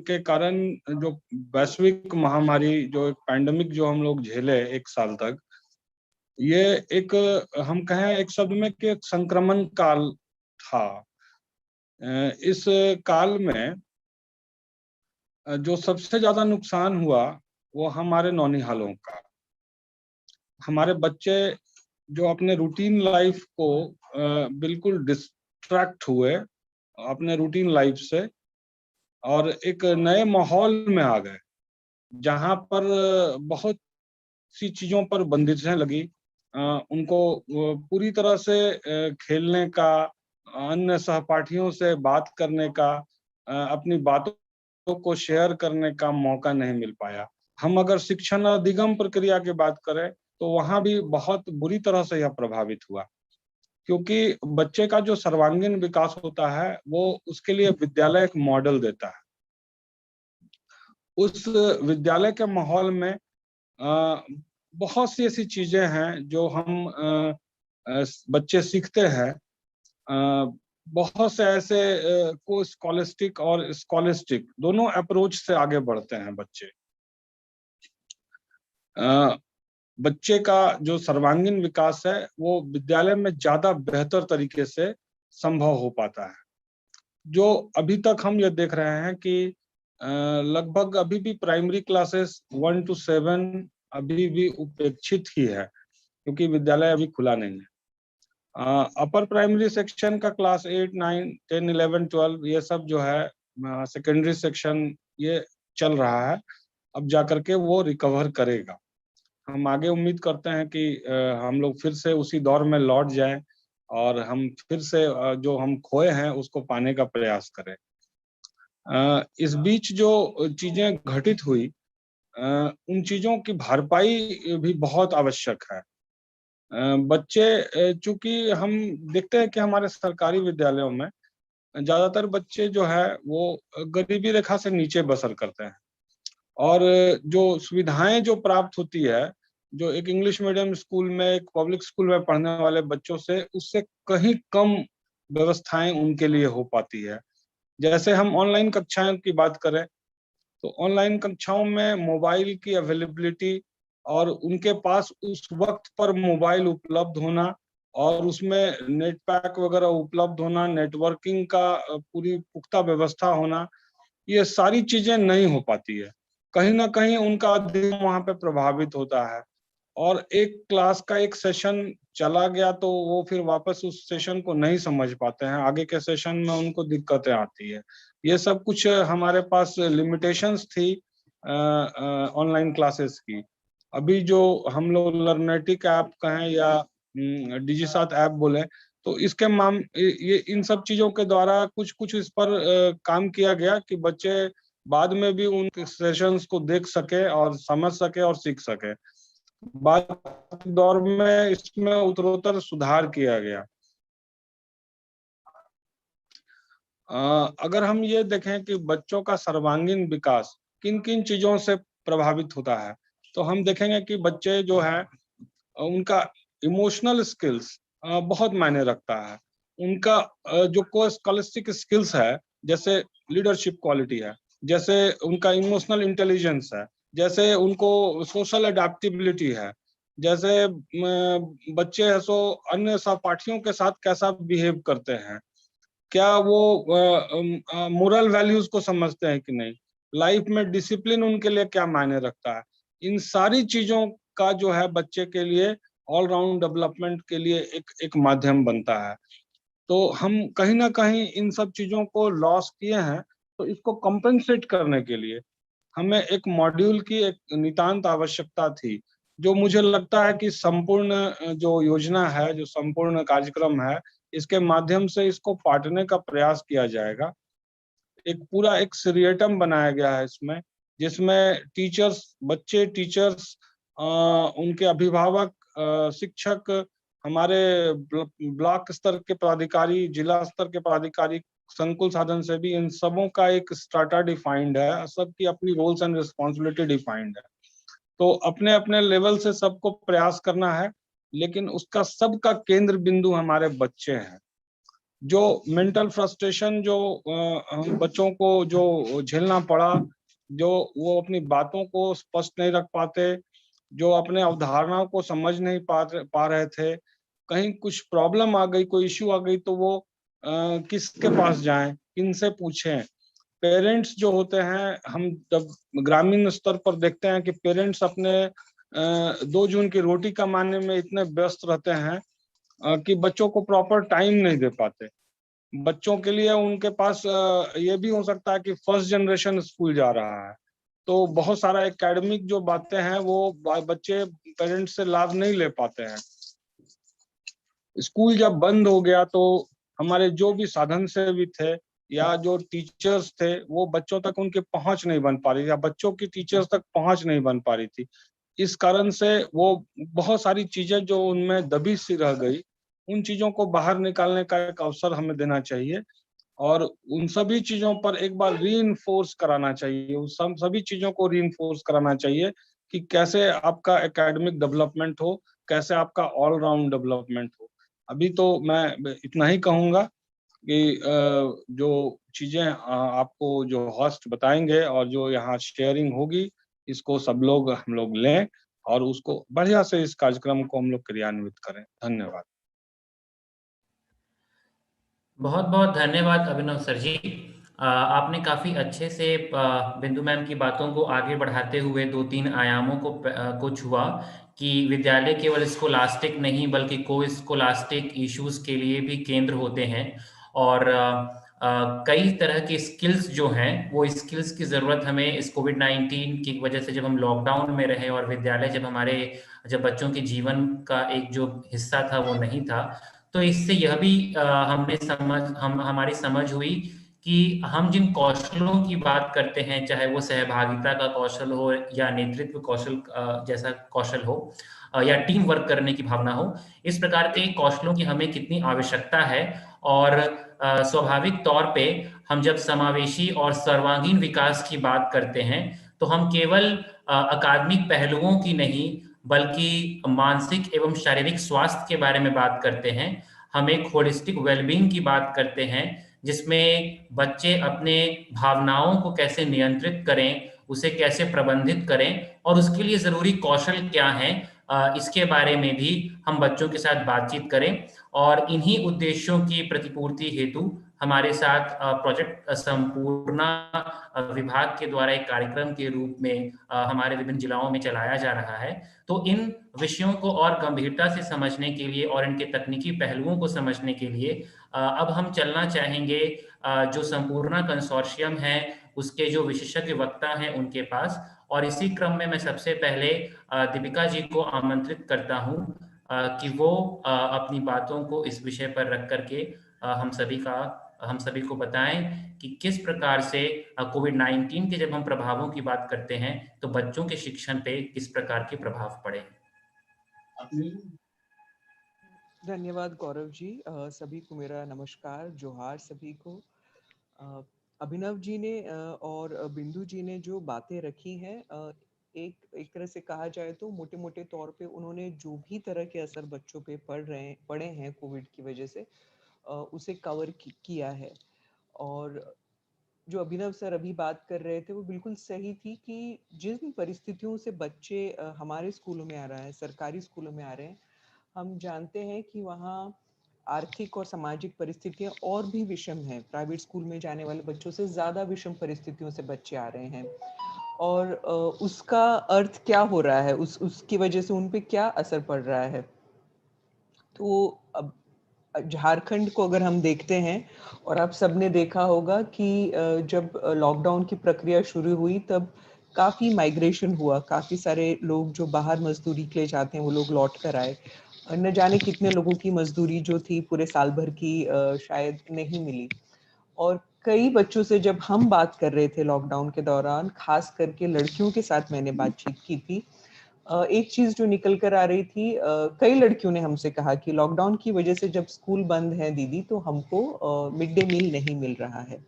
[SPEAKER 3] के कारण जो वैश्विक महामारी, जो एक पैंडेमिक जो हम लोग झेले 1 साल तक, ये एक हम कहें एक शब्द में कि एक संक्रमण काल था। इस काल में जो सबसे ज्यादा नुकसान हुआ वो हमारे नौनिहालों का। हमारे बच्चे जो अपने रूटीन लाइफ को बिल्कुल डिस्ट्रैक्ट हुए अपने रूटीन लाइफ से, और एक नए माहौल में आ गए जहां पर बहुत सी चीजों पर बंदिशें लगी। उनको पूरी तरह से खेलने का, अन्य सहपाठियों से बात करने का, अपनी बातों को शेयर करने का मौका नहीं मिल पाया। हम अगर शिक्षण अधिगम प्रक्रिया की बात करें तो वहां भी बहुत बुरी तरह से यह प्रभावित हुआ, क्योंकि बच्चे का जो सर्वांगीण विकास होता है वो उसके लिए विद्यालय एक मॉडल देता है। उस विद्यालय के माहौल में बहुत सी ऐसी चीजें हैं जो हम बच्चे सीखते हैं। बहुत से ऐसे को स्कॉलिस्टिक और स्कॉलिस्टिक दोनों अप्रोच से आगे बढ़ते हैं बच्चे। बच्चे का जो सर्वांगीण विकास है वो विद्यालय में ज्यादा बेहतर तरीके से संभव हो पाता है। जो अभी तक हम ये देख रहे हैं कि लगभग अभी भी प्राइमरी क्लासेस 1 to 7 अभी भी उपेक्षित ही है, क्योंकि विद्यालय अभी खुला नहीं है। अपर प्राइमरी सेक्शन का क्लास 8, 9, 10, 11, 12 ये सब जो है, सेकेंडरी सेक्शन ये चल रहा है, अब जाकर के वो रिकवर करेगा। हम आगे उम्मीद करते हैं कि हम लोग फिर से उसी दौर में लौट जाएं और हम फिर से जो हम खोए हैं उसको पाने का प्रयास करें। इस बीच जो चीजें घटित हुई, उन चीजों की भरपाई भी बहुत आवश्यक है। बच्चे, चूंकि हम देखते हैं कि हमारे सरकारी विद्यालयों में ज्यादातर बच्चे जो है वो गरीबी रेखा से नीचे बसर करते हैं, और जो सुविधाएं जो प्राप्त होती है जो एक इंग्लिश मीडियम स्कूल में, एक पब्लिक स्कूल में पढ़ने वाले बच्चों से उससे कहीं कम व्यवस्थाएं उनके लिए हो पाती है। जैसे हम ऑनलाइन कक्षाओं की बात करें तो ऑनलाइन कक्षाओं में मोबाइल की अवेलेबिलिटी और उनके पास उस वक्त पर मोबाइल उपलब्ध होना और उसमें नेट पैक वगैरह उपलब्ध होना, नेटवर्किंग का पूरी पुख्ता व्यवस्था होना, ये सारी चीजें नहीं हो पाती है। कहीं ना कहीं उनका अध्ययन वहां पे प्रभावित होता है और एक क्लास का एक सेशन चला गया तो वो फिर वापस उस सेशन को नहीं समझ पाते हैं, आगे के सेशन में उनको दिक्कतें आती है। ये सब कुछ हमारे पास लिमिटेशंस थी ऑनलाइन क्लासेस की। अभी जो हम लोग लर्नेटिक ऐप कहें या डिजिसात ऐप बोले तो इसके ये इन सब चीजों के द्वारा कुछ कुछ इस पर काम किया गया कि बच्चे बाद में भी उन सेशंस को देख सके और समझ सके और सीख सके। बाद के दौर में इसमें उत्तरोत्तर सुधार किया गया। अगर हम ये देखें कि बच्चों का सर्वांगीण विकास किन किन चीजों से प्रभावित होता है तो हम देखेंगे कि बच्चे जो है उनका इमोशनल स्किल्स बहुत मायने रखता है। उनका जो को स्कॉलस्टिक स्किल्स है, जैसे लीडरशिप क्वालिटी है, जैसे उनका इमोशनल इंटेलिजेंस है, जैसे उनको सोशल अडेप्टेबिलिटी है, जैसे बच्चे है सो अन्य सहपाठियों के साथ कैसा बिहेव करते हैं, क्या वो मोरल वैल्यूज को समझते हैं कि नहीं, लाइफ में डिसिप्लिन उनके लिए क्या मायने रखता है। इन सारी चीजों का जो है बच्चे के लिए ऑलराउंड डेवलपमेंट के लिए एक माध्यम बनता है। तो हम कहीं ना कहीं इन सब चीजों को लॉस किए हैं, तो इसको कंपेंसेट करने के लिए हमें एक मॉड्यूल की एक नितांत आवश्यकता थी, जो मुझे लगता है कि संपूर्ण जो योजना है, जो संपूर्ण कार्यक्रम है, इसके माध्यम से इसको पाटने का प्रयास किया जाएगा। एक पूरा एक सीरियटम बनाया गया है इसमें, जिसमें टीचर्स, बच्चे, टीचर्स, उनके अभिभावक, शिक्षक, हमारे ब्लॉक स्तर के पदाधिकारी, जिला स्तर के पदाधिकारी, संकुल साधन से भी, इन सबों का एक स्ट्राटा डिफाइंड है, सबकी अपनी रोल्स एंड रिस्पॉन्सिबिलिटी डिफाइंड है। तो अपने अपने लेवल से सबको प्रयास करना है, लेकिन उसका सबका केंद्र बिंदु हमारे बच्चे हैं। जो मेंटल फ्रस्ट्रेशन जो बच्चों को जो झेलना पड़ा, जो वो अपनी बातों को स्पष्ट नहीं रख पाते, जो अपने अवधारणाओं को समझ नहीं पा रहे थे, कहीं कुछ प्रॉब्लम आ गई, कोई इश्यू आ गई तो वो किसके पास जाएं, किनसे पूछें। पेरेंट्स जो होते हैं, हम जब ग्रामीण स्तर पर देखते हैं कि पेरेंट्स अपने 2 जून की रोटी कमाने में इतने व्यस्त रहते हैं कि बच्चों को प्रॉपर टाइम नहीं दे पाते। बच्चों के लिए उनके पास ये भी हो सकता है कि फर्स्ट जनरेशन स्कूल जा रहा है, तो बहुत सारा एकेडमिक जो बातें हैं वो बच्चे पेरेंट्स से लाभ नहीं ले पाते हैं। स्कूल जब बंद हो गया तो हमारे जो भी साधन सेवी थे या जो टीचर्स थे, वो बच्चों तक उनकी पहुंच नहीं बन पा रही, या बच्चों की टीचर्स तक पहुंच नहीं बन पा रही थी। इस कारण से वो बहुत सारी चीजें जो उनमें दबी सी रह गई, उन चीजों को बाहर निकालने का एक अवसर हमें देना चाहिए और उन सभी चीजों पर एक बार रीइंफोर्स कराना चाहिए, उन सभी चीजों को रीइंफोर्स कराना चाहिए कि कैसे आपका एकेडमिक डेवलपमेंट हो, कैसे आपका ऑलराउंड डेवलपमेंट हो। अभी तो मैं इतना ही कहूंगा कि जो चीजें आपको जो होस्ट बताएंगे और जो यहाँ शेयरिंग होगी, इसको सब लोग हम लोग लें और उसको बढ़िया से इस कार्यक्रम को हम लोग क्रियान्वित करें। धन्यवाद।
[SPEAKER 1] बहुत बहुत धन्यवाद अभिनव सर जी। आपने काफ़ी अच्छे से बिंदु मैम की बातों को आगे बढ़ाते हुए 2-3 आयामों को छुआ कि विद्यालय केवल स्कोलास्टिक नहीं बल्कि को स्कोलास्टिक इश्यूज के लिए भी केंद्र होते हैं और कई तरह की स्किल्स जो हैं वो स्किल्स की ज़रूरत हमें इस कोविड-19 की वजह से, जब हम लॉकडाउन में रहे और विद्यालय जब बच्चों के जीवन का एक जो हिस्सा था वो नहीं था, तो इससे यह भी हमारी समझ हुई कि हम जिन कौशलों की बात करते हैं, चाहे वो सहभागिता का कौशल हो या नेतृत्व कौशल जैसा कौशल हो या टीम वर्क करने की भावना हो, इस प्रकार के कौशलों की हमें कितनी आवश्यकता है। और स्वाभाविक तौर पे हम जब समावेशी और सर्वांगीण विकास की बात करते हैं तो हम केवल अकादमिक पहलुओं की नहीं बल्कि मानसिक एवं शारीरिक स्वास्थ्य के बारे में बात करते हैं। हम एक होलिस्टिक वेलबींग की बात करते हैं, जिसमें बच्चे अपने भावनाओं को कैसे नियंत्रित करें, उसे कैसे प्रबंधित करें और उसके लिए ज़रूरी कौशल क्या हैं, इसके बारे में भी हम बच्चों के साथ बातचीत करें। और इन्हीं उद्देश्यों की प्रतिपूर्ति हेतु हमारे साथ प्रोजेक्ट संपूर्णा विभाग के द्वारा एक कार्यक्रम के रूप में हमारे विभिन्न जिलाओं में चलाया जा रहा है। तो इन विषयों को और गंभीरता से समझने के लिए और इनके तकनीकी पहलुओं को समझने के लिए अब हम चलना चाहेंगे जो संपूर्णा कंसोर्शियम है उसके जो विशेषज्ञ वक्ता हैं उनके पास। और इसी क्रम में मैं सबसे पहले दीपिका जी को आमंत्रित करता हूं कि वो अपनी बातों को इस विषय पर रख करके हम सभी को बताएं कि किस प्रकार से कोविड-19 के जब हम प्रभावों की बात करते हैं तो बच्चों के शिक्षण पे किस प्रकार के प्रभाव पड़े।
[SPEAKER 4] धन्यवाद गौरव जी। सभी को मेरा नमस्कार, जोहार सभी को। अभिनव जी ने और बिंदु जी ने जो बातें रखी हैं, एक तरह से कहा जाए तो मोटे मोटे तौर पे उन्होंने जो भी तरह के असर बच्चों पे पड़े हैं कोविड की वजह से, उसे कवर किया है। और जो अभिनव सर अभी बात कर रहे थे वो बिल्कुल सही थी कि जिन परिस्थितियों से बच्चे हमारे स्कूलों में आ रहे हैं, सरकारी स्कूलों में आ रहे हैं, हम जानते हैं कि वहाँ आर्थिक और सामाजिक परिस्थितियां और भी विषम हैं। प्राइवेट स्कूल में जाने वाले बच्चों से ज़्यादा विषम परिस्थितियों से बच्चे आ रहे हैं। और उसका अर्थ क्या हो रहा है, उसकी वजह से उन पे क्या असर पड़ रहा है। तो अब झारखंड को अगर हम देखते हैं, और आप सबने देखा होगा कि जब लॉकडाउन की प्रक्रिया शुरू हुई तब काफ़ी माइग्रेशन हुआ, काफ़ी सारे लोग जो बाहर मजदूरी के लिए जाते हैं वो लोग लौट कर आए। न जाने कितने लोगों की मजदूरी जो थी पूरे साल भर की शायद नहीं मिली। और कई बच्चों से जब हम बात कर रहे थे लॉकडाउन के दौरान, खास करके लड़कियों के साथ मैंने बातचीत की थी, एक चीज जो निकल कर आ रही थी, कई लड़कियों ने हमसे कहा कि लॉकडाउन की वजह से जब स्कूल बंद है दीदी तो हमको मिड डे मील नहीं मिल रहा है।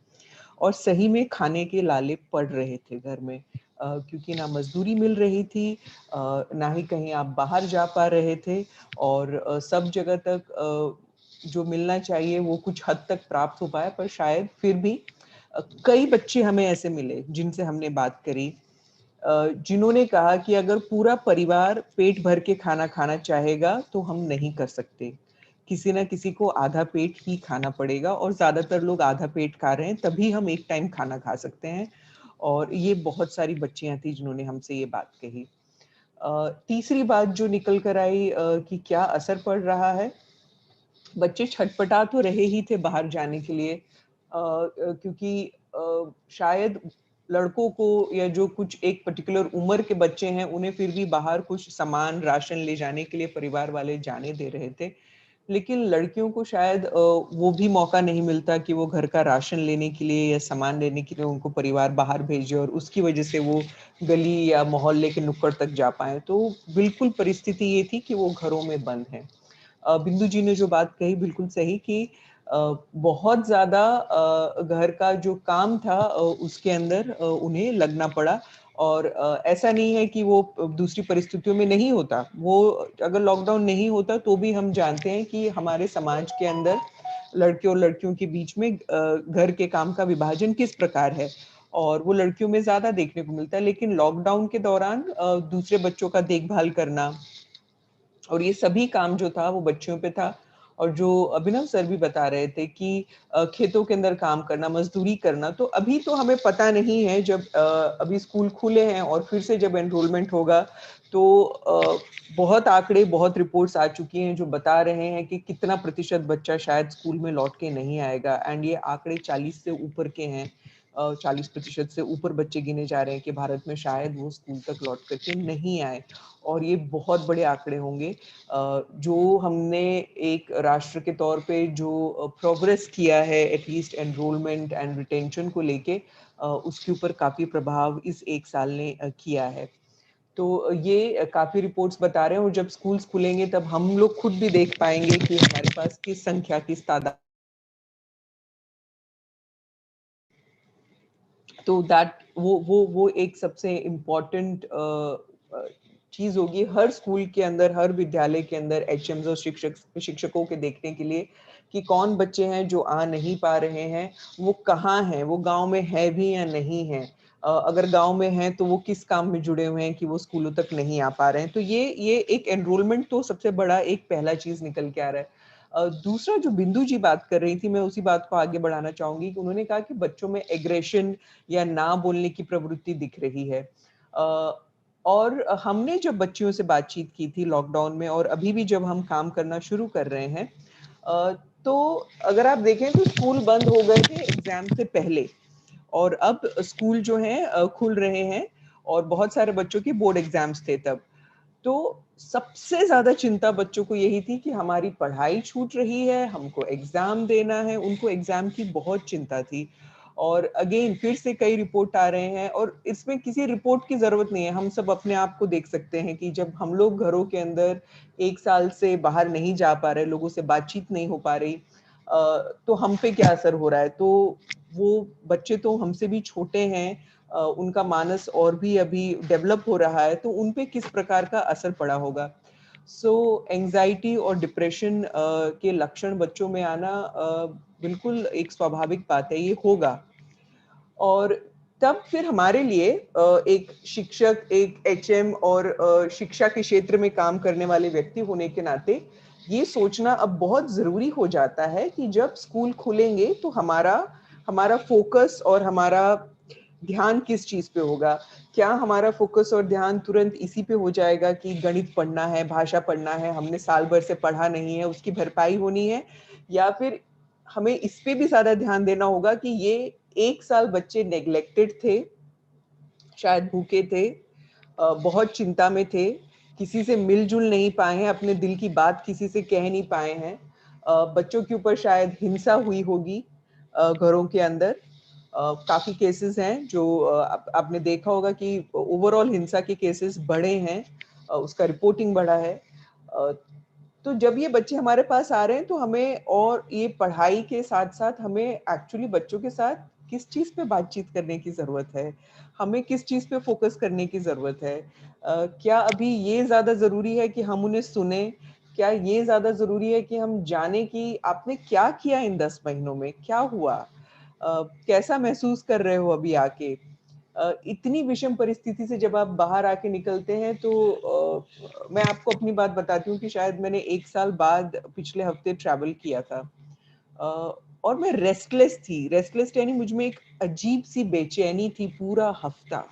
[SPEAKER 4] और सही में खाने के लाले पड़ रहे थे घर में, क्योंकि ना मजदूरी मिल रही थी, ना ही कहीं आप बाहर जा पा रहे थे, और सब जगह तक जो मिलना चाहिए वो कुछ हद तक प्राप्त हो पाया। पर शायद फिर भी कई बच्चे हमें ऐसे मिले जिनसे हमने बात करी, जिन्होंने कहा कि अगर पूरा परिवार पेट भर के खाना खाना चाहेगा तो हम नहीं कर सकते, किसी ना किसी को आधा पेट ही खाना पड़ेगा, और ज्यादातर लोग आधा पेट खा रहे हैं तभी हम एक टाइम खाना खा सकते हैं। और ये बहुत सारी बच्चियां थी जिन्होंने हमसे ये बात कही। तीसरी बात जो निकल कर आई कि क्या असर पड़ रहा है, बच्चे छटपटा तो रहे ही थे बाहर जाने के लिए, क्योंकि शायद लड़कों को या जो कुछ एक पर्टिकुलर उम्र के बच्चे हैं उन्हें फिर भी बाहर कुछ सामान राशन ले जाने के लिए परिवार वाले जाने दे रहे थे, लेकिन लड़कियों को शायद वो भी मौका नहीं मिलता कि वो घर का राशन लेने के लिए या सामान लेने के लिए उनको परिवार बाहर भेजे और उसकी वजह से वो गली या मोहल्ले के नुक्कड़ तक जा पाए। तो बिल्कुल परिस्थिति ये थी कि वो घरों में बंद हैं। बिंदु जी ने जो बात कही बिल्कुल सही कि बहुत ज्यादा घर का जो काम था उसके अंदर उन्हें लगना पड़ा। और ऐसा नहीं है कि वो दूसरी परिस्थितियों में नहीं होता, वो अगर लॉकडाउन नहीं होता तो भी हम जानते हैं कि हमारे समाज के अंदर लड़के और लड़कियों के बीच में घर के काम का विभाजन किस प्रकार है, और वो लड़कियों में ज्यादा देखने को मिलता है। लेकिन लॉकडाउन के दौरान दूसरे बच्चों का देखभाल करना और ये सभी काम जो था वो बच्चियों पे था। और जो अभिनव सर भी बता रहे थे कि खेतों के अंदर काम करना, मजदूरी करना, तो अभी तो हमें पता नहीं है, जब अभी स्कूल खुले हैं और फिर से जब एनरोलमेंट होगा तो बहुत आंकड़े, बहुत रिपोर्ट्स आ चुकी हैं जो बता रहे हैं कि कितना प्रतिशत बच्चा शायद स्कूल में लौट के नहीं आएगा। एंड ये आंकड़े 40 से ऊपर के हैं, 40% से ऊपर बच्चे गिने जा रहे हैं कि भारत में शायद वो स्कूल तक लौट करके नहीं आए। और ये बहुत बड़े आंकड़े होंगे। जो हमने एक राष्ट्र के तौर पे जो प्रोग्रेस किया है एटलीस्ट एनरोलमेंट एंड रिटेंशन को लेके, उसके ऊपर काफी प्रभाव इस एक साल ने किया है। तो ये काफी रिपोर्ट्स बता रहे हैं, और जब स्कूल्स खुलेंगे तब हम लोग खुद भी देख पाएंगे कि हमारे पास किस संख्या, किस तादाद। तो दैट वो एक सबसे इम्पोर्टेंट चीज होगी हर स्कूल के अंदर, हर विद्यालय के अंदर एचएम्स और शिक्षकों के देखने के लिए कि कौन बच्चे हैं जो आ नहीं पा रहे हैं, वो कहाँ हैं, वो गांव में है भी या नहीं है। अगर गांव में हैं तो वो किस काम में जुड़े हुए हैं कि वो स्कूलों तक नहीं आ पा रहे हैं। तो ये एक एनरोलमेंट तो सबसे बड़ा एक पहला चीज निकल के आ रहा है। दूसरा जो बिंदु जी बात कर रही थी, मैं उसी बात को आगे बढ़ाना चाहूंगी कि उन्होंने कहा कि बच्चों में एग्रेशन या ना बोलने की प्रवृत्ति दिख रही है। और हमने जब बच्चियों से बातचीत की थी लॉकडाउन में, और अभी भी जब हम काम करना शुरू कर रहे हैं, तो अगर आप देखें तो स्कूल बंद हो गए थे एग्जाम से पहले, और अब स्कूल जो है खुल रहे हैं, और बहुत सारे बच्चों के बोर्ड एग्जाम्स थे तब। तो सबसे ज्यादा चिंता बच्चों को यही थी कि हमारी पढ़ाई छूट रही है, हमको एग्जाम देना है, उनको एग्जाम की बहुत चिंता थी। और अगेन फिर से कई रिपोर्ट आ रहे हैं, और इसमें किसी रिपोर्ट की जरूरत नहीं है, हम सब अपने आप को देख सकते हैं कि जब हम लोग घरों के अंदर 1 साल से बाहर नहीं जा पा रहे, लोगों से बातचीत नहीं हो पा रही, तो हम पे क्या असर हो रहा है। तो वो बच्चे तो हमसे भी छोटे हैं, उनका मानस और भी अभी डेवलप हो रहा है, तो उन पे किस प्रकार का असर पड़ा होगा। सो एंजाइटी और डिप्रेशन के लक्षण बच्चों में आना बिल्कुल एक स्वाभाविक बात है, ये होगा। और तब फिर हमारे लिए एक शिक्षक, एक एचएम और शिक्षा के क्षेत्र में काम करने वाले व्यक्ति होने के नाते ये सोचना अब बहुत जरूरी हो जाता है कि जब स्कूल खुलेंगे तो हमारा फोकस और हमारा ध्यान किस चीज पे होगा। क्या हमारा फोकस और ध्यान तुरंत इसी पे हो जाएगा कि गणित पढ़ना है, भाषा पढ़ना है, हमने साल भर से पढ़ा नहीं है, उसकी भरपाई होनी है, या फिर हमें इस पे भी ज्यादा ध्यान देना होगा कि ये 1 साल बच्चे नेग्लेक्टेड थे, शायद भूखे थे, बहुत चिंता में थे, किसी से मिलजुल नहीं पाए हैं, अपने दिल की बात किसी से कह नहीं पाए हैं, बच्चों के ऊपर शायद हिंसा हुई होगी घरों के अंदर। काफी केसेस हैं जो आपने देखा होगा कि ओवरऑल हिंसा के केसेस बढ़े हैं, उसका रिपोर्टिंग बढ़ा है। तो जब ये बच्चे हमारे पास आ रहे हैं तो हमें, और ये पढ़ाई के साथ साथ हमें एक्चुअली बच्चों के साथ किस चीज पे बातचीत करने की जरूरत है, हमें किस चीज पे फोकस करने की जरूरत है। क्या अभी ये ज्यादा जरूरी है कि हम उन्हें सुने, क्या ये ज्यादा जरूरी है कि हम जाने कि आपने क्या किया इन 10 महीनों में, क्या हुआ, कैसा महसूस कर रहे हो अभी आके। इतनी विषम परिस्थिति से जब आप बाहर आके निकलते हैं तो मैं आपको अपनी बात बताती हूँ कि शायद मैंने 1 साल बाद पिछले हफ्ते ट्रैवल किया था, और मैं रेस्टलेस थी। रेस्टलेस यानी मुझ में एक अजीब सी बेचैनी थी पूरा हफ्ता,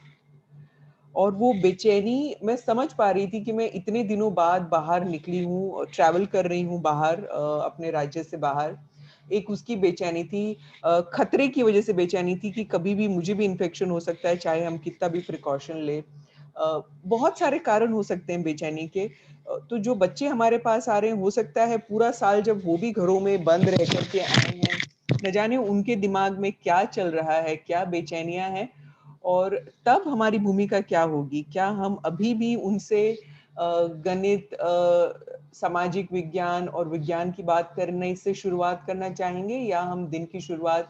[SPEAKER 4] और वो बेचैनी मैं समझ पा रही थी कि मैं इतने दिनों बाद बाहर निकली हूँ, ट्रैवल कर रही हूँ बाहर, अपने राज्य से बाहर। एक उसकी बेचैनी थी, खतरे की वजह से बेचैनी थी कि कभी भी मुझे भी इन्फेक्शन हो सकता है, चाहे हम कितना भी प्रिकॉशन ले। बहुत सारे कारण हो सकते हैं बेचैनी के। तो जो बच्चे हमारे पास आ रहे हैं, हो सकता है पूरा साल जब वो भी घरों में बंद रह करके आए हैं, न जाने उनके दिमाग में क्या चल रहा है, क्या बेचैनियां हैं, और तब हमारी भूमिका क्या होगी। क्या हम अभी भी उनसे गणित, सामाजिक विज्ञान और विज्ञान की बात करने से शुरुआत करना चाहेंगे, या हम दिन की शुरुआत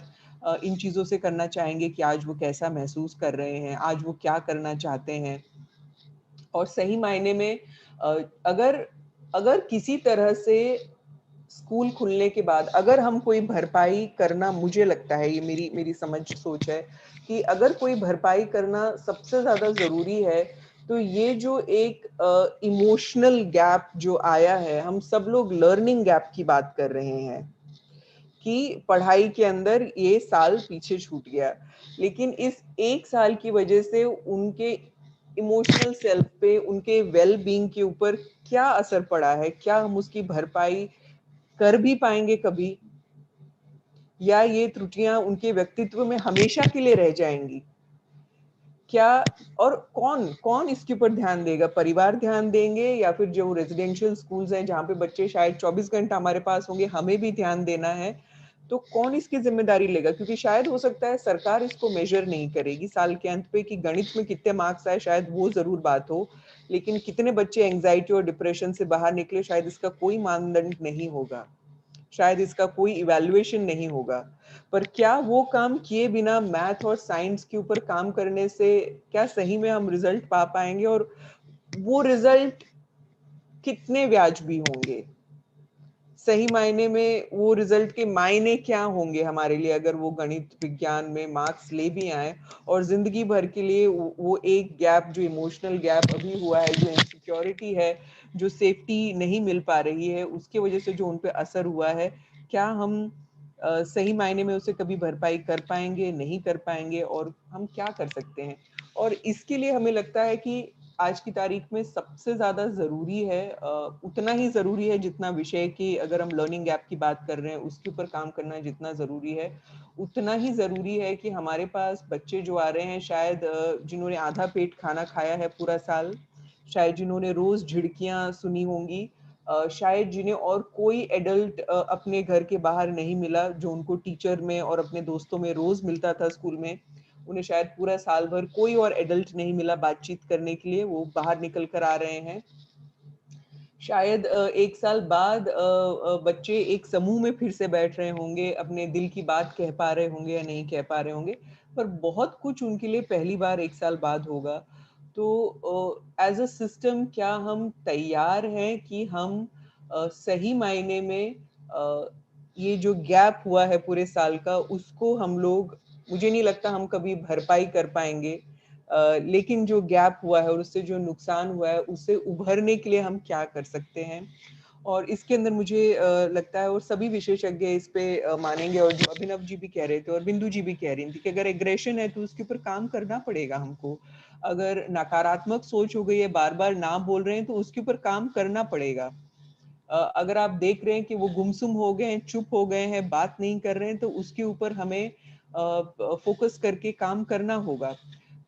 [SPEAKER 4] इन चीजों से करना चाहेंगे कि आज वो कैसा महसूस कर रहे हैं, आज वो क्या करना चाहते हैं। और सही मायने में अगर अगर किसी तरह से स्कूल खुलने के बाद अगर हम कोई भरपाई करना, मुझे लगता है, ये मेरी मेरी समझ सोच है कि अगर कोई भरपाई करना सबसे ज्यादा जरूरी है, तो ये जो एक इमोशनल गैप जो आया है, हम सब लोग लर्निंग गैप की बात कर रहे हैं कि पढ़ाई के अंदर ये साल पीछे छूट गया, लेकिन इस 1 साल की वजह से उनके इमोशनल सेल्फ पे, उनके वेल बीइंग के ऊपर क्या असर पड़ा है, क्या हम उसकी भरपाई कर भी पाएंगे कभी, या ये त्रुटियां उनके व्यक्तित्व में हमेशा के लिए रह जाएंगी। क्या, और कौन कौन इसके ऊपर ध्यान देगा, परिवार ध्यान देंगे, या फिर जो रेजिडेंशियल स्कूल्स हैं जहाँ पे बच्चे शायद 24 घंटा हमारे पास होंगे, हमें भी ध्यान देना है, तो कौन इसकी जिम्मेदारी लेगा। क्योंकि शायद हो सकता है सरकार इसको मेजर नहीं करेगी साल के अंत पे कि गणित में कितने मार्क्स आए, शायद वो जरूर बात हो, लेकिन कितने बच्चे एंजाइटी और डिप्रेशन से बाहर निकले, शायद इसका कोई मानदंड नहीं होगा, शायद इसका कोई इवैल्यूएशन नहीं होगा। पर क्या वो काम किए बिना मैथ और साइंस के ऊपर काम करने से क्या सही में हम रिजल्ट पा पाएंगे। और वो रिजल्ट कितने व्याजबी होंगे, सही मायने में वो रिजल्ट के मायने क्या होंगे हमारे लिए अगर वो गणित विज्ञान में मार्क्स ले भी आए और जिंदगी भर के लिए वो एक गैप, जो इमोशनल गैप अभी हुआ है, जो इनसिक्योरिटी है, जो सेफ्टी नहीं मिल पा रही है, उसके वजह से जो उन पे असर हुआ है, क्या हम सही मायने में उसे कभी भरपाई कर पाएंगे, नहीं कर पाएंगे, और हम क्या कर सकते हैं। और इसके लिए हमें लगता है कि आज की तारीख में सबसे ज्यादा जरूरी है, उतना ही जरूरी है जितना विषय की, अगर हम लर्निंग गैप की बात कर रहे हैं उसके ऊपर काम करना जितना जरूरी है, उतना ही जरूरी है कि हमारे पास बच्चे जो आ रहे हैं, शायद जिन्होंने आधा पेट खाना खाया है पूरा साल, शायद जिन्होंने रोज झिड़कियां सुनी होंगी, शायद जिन्हें और कोई एडल्ट अपने घर के बाहर नहीं मिला जो उनको टीचर में और अपने दोस्तों में रोज मिलता था स्कूल में, उन्हें शायद पूरा साल भर कोई और एडल्ट नहीं मिला बातचीत करने के लिए, वो बाहर निकल कर आ रहे हैं। शायद एक साल बाद बच्चे एक समूह में फिर से बैठ रहे होंगे, अपने दिल की बात कह पा रहे होंगे या नहीं कह पा रहे होंगे, पर बहुत कुछ उनके लिए पहली बार एक साल बाद होगा। तो एज अ सिस्टम क्या हम तैयार हैं कि हम सही मायने में ये जो गैप हुआ है पूरे साल का, उसको हम लोग, मुझे नहीं लगता हम कभी भरपाई कर पाएंगे, लेकिन जो गैप हुआ है और उससे जो नुकसान हुआ है उससे उभरने के लिए हम क्या कर सकते हैं। और इसके अंदर मुझे लगता है, और सभी विशेषज्ञ इस पे मानेंगे, और जो अभिनव जी भी कह रहे थे और बिंदु जी भी कह रही थी कि अगर एग्रेशन है तो उसके ऊपर काम करना पड़ेगा हमको, अगर नकारात्मक सोच हो गई है, बार बार ना बोल रहे हैं, तो उसके ऊपर काम करना पड़ेगा। अगर आप देख रहे हैं कि वो गुमसुम हो गए हैं, चुप हो गए हैं, बात नहीं कर रहे हैं, तो उसके ऊपर हमें फोकस करके काम करना होगा।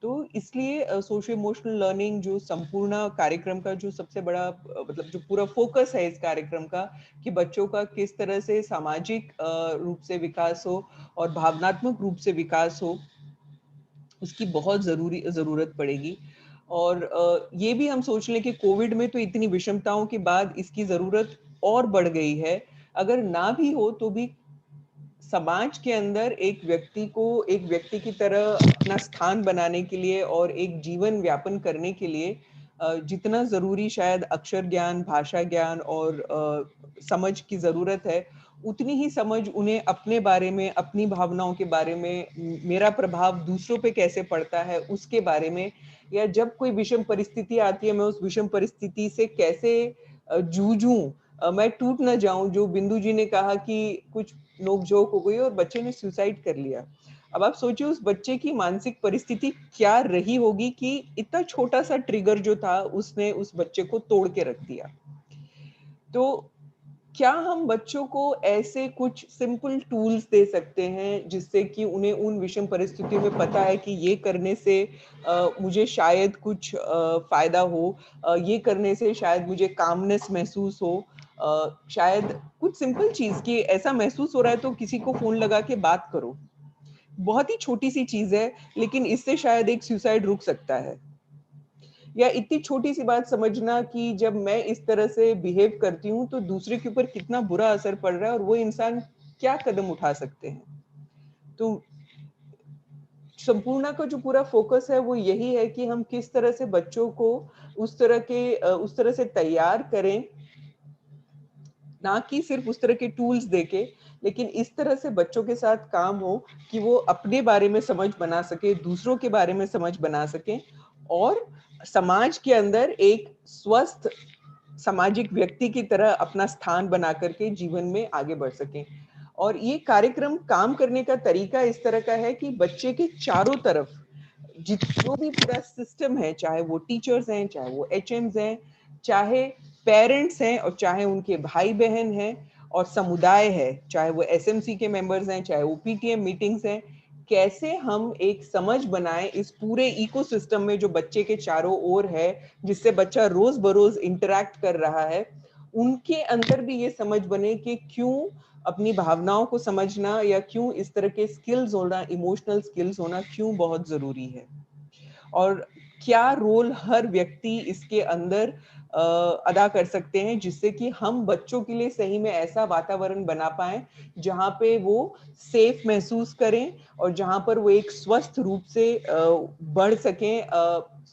[SPEAKER 4] तो इसलिए सोशो इमोशनल लर्निंग जो संपूर्ण कार्यक्रम का जो सबसे बड़ा मतलब जो पूरा फोकस है इस कार्यक्रम का, कि बच्चों का किस तरह से सामाजिक रूप से विकास हो और भावनात्मक रूप से विकास हो, उसकी बहुत जरूरत पड़ेगी। और ये भी हम सोच लें कि कोविड में तो इतनी विषमताओं के बाद इसकी जरूरत और बढ़ गई है। अगर ना भी हो तो भी समाज के अंदर एक व्यक्ति की तरह अपना स्थान बनाने के लिए और एक जीवन व्यापन करने के लिए जितना जरूरी शायद अक्षर ज्ञान, भाषा ज्ञान और समझ की जरूरत है, उतनी ही समझ उन्हें अपने बारे में, अपनी भावनाओं के बारे में, मेरा प्रभाव दूसरों पे कैसे पड़ता है उसके बारे में, या जब कोई विषम परिस्थिति आती है मैं उस विषम परिस्थिति से कैसे जूझूं, मैं टूट ना जाऊं। जो बिंदु जी ने कहा कि कुछ नोकझोंक हो गई और बच्चे ने सुसाइड कर लिया, अब आप सोचिए उस बच्चे की मानसिक परिस्थिति क्या रही होगी कि इतना छोटा सा ट्रिगर जो था उसने उस बच्चे को तोड़ के रख दिया। तो क्या हम बच्चों को ऐसे कुछ सिंपल टूल्स दे सकते हैं जिससे कि उन्हें उन विषम परिस्थितियों में पता है कि ये करने से मुझे शायद कुछ फायदा हो, ये करने से शायद मुझे कामनेस महसूस हो, शायद कुछ सिंपल चीज कि ऐसा महसूस हो रहा है तो किसी को फोन लगा के बात करो, बहुत ही छोटी सी चीज है लेकिन इससे शायद एक सुसाइड रुक सकता है। या इतनी छोटी सी बात समझना कि जब मैं इस तरह से बिहेव करती हूँ तो दूसरे के ऊपर कितना बुरा असर पड़ रहा है और वो इंसान क्या कदम उठा सकते हैं। तो संपूर्ण का जो पूरा फोकस है वो यही है कि हम किस तरह से बच्चों को उस तरह से तैयार करें, ना कि सिर्फ उस तरह के टूल्स देके, लेकिन इस तरह से बच्चों के साथ काम हो कि वो अपने बारे में समझ बना सके, दूसरों के बारे में समझ बना सके और समाज के अंदर एक स्वस्थ सामाजिक व्यक्ति की तरह अपना स्थान बना करके जीवन में आगे बढ़ सके। और ये कार्यक्रम काम करने का तरीका इस तरह का है कि बच्चे के चारों तरफ जो भी पूरा सिस्टम है, चाहे वो टीचर्स हैं, चाहे वो एचएम्स हैं, चाहे पेरेंट्स हैं और चाहे उनके भाई बहन हैं, और समुदाय है, चाहे वो एसएमसी के मेंबर्स हैं, चाहे वो पीटीएम मीटिंग्स हैं, कैसे हम एक समझ बनाएं इस पूरे इकोसिस्टम में जो बच्चे के चारों ओर है, जिससे बच्चा रोज बरोज इंटरैक्ट कर रहा है, उनके अंदर भी ये समझ बने कि क्यों अपनी भावनाओं को समझना या क्यों इस तरह के स्किल्स होना, इमोशनल स्किल्स होना क्यों बहुत जरूरी है, और क्या रोल हर व्यक्ति इसके अंदर अदा कर सकते हैं, जिससे कि हम बच्चों के लिए सही में ऐसा वातावरण बना पाए जहां पे वो सेफ महसूस करें और जहां पर वो एक स्वस्थ रूप से बढ़ सकें,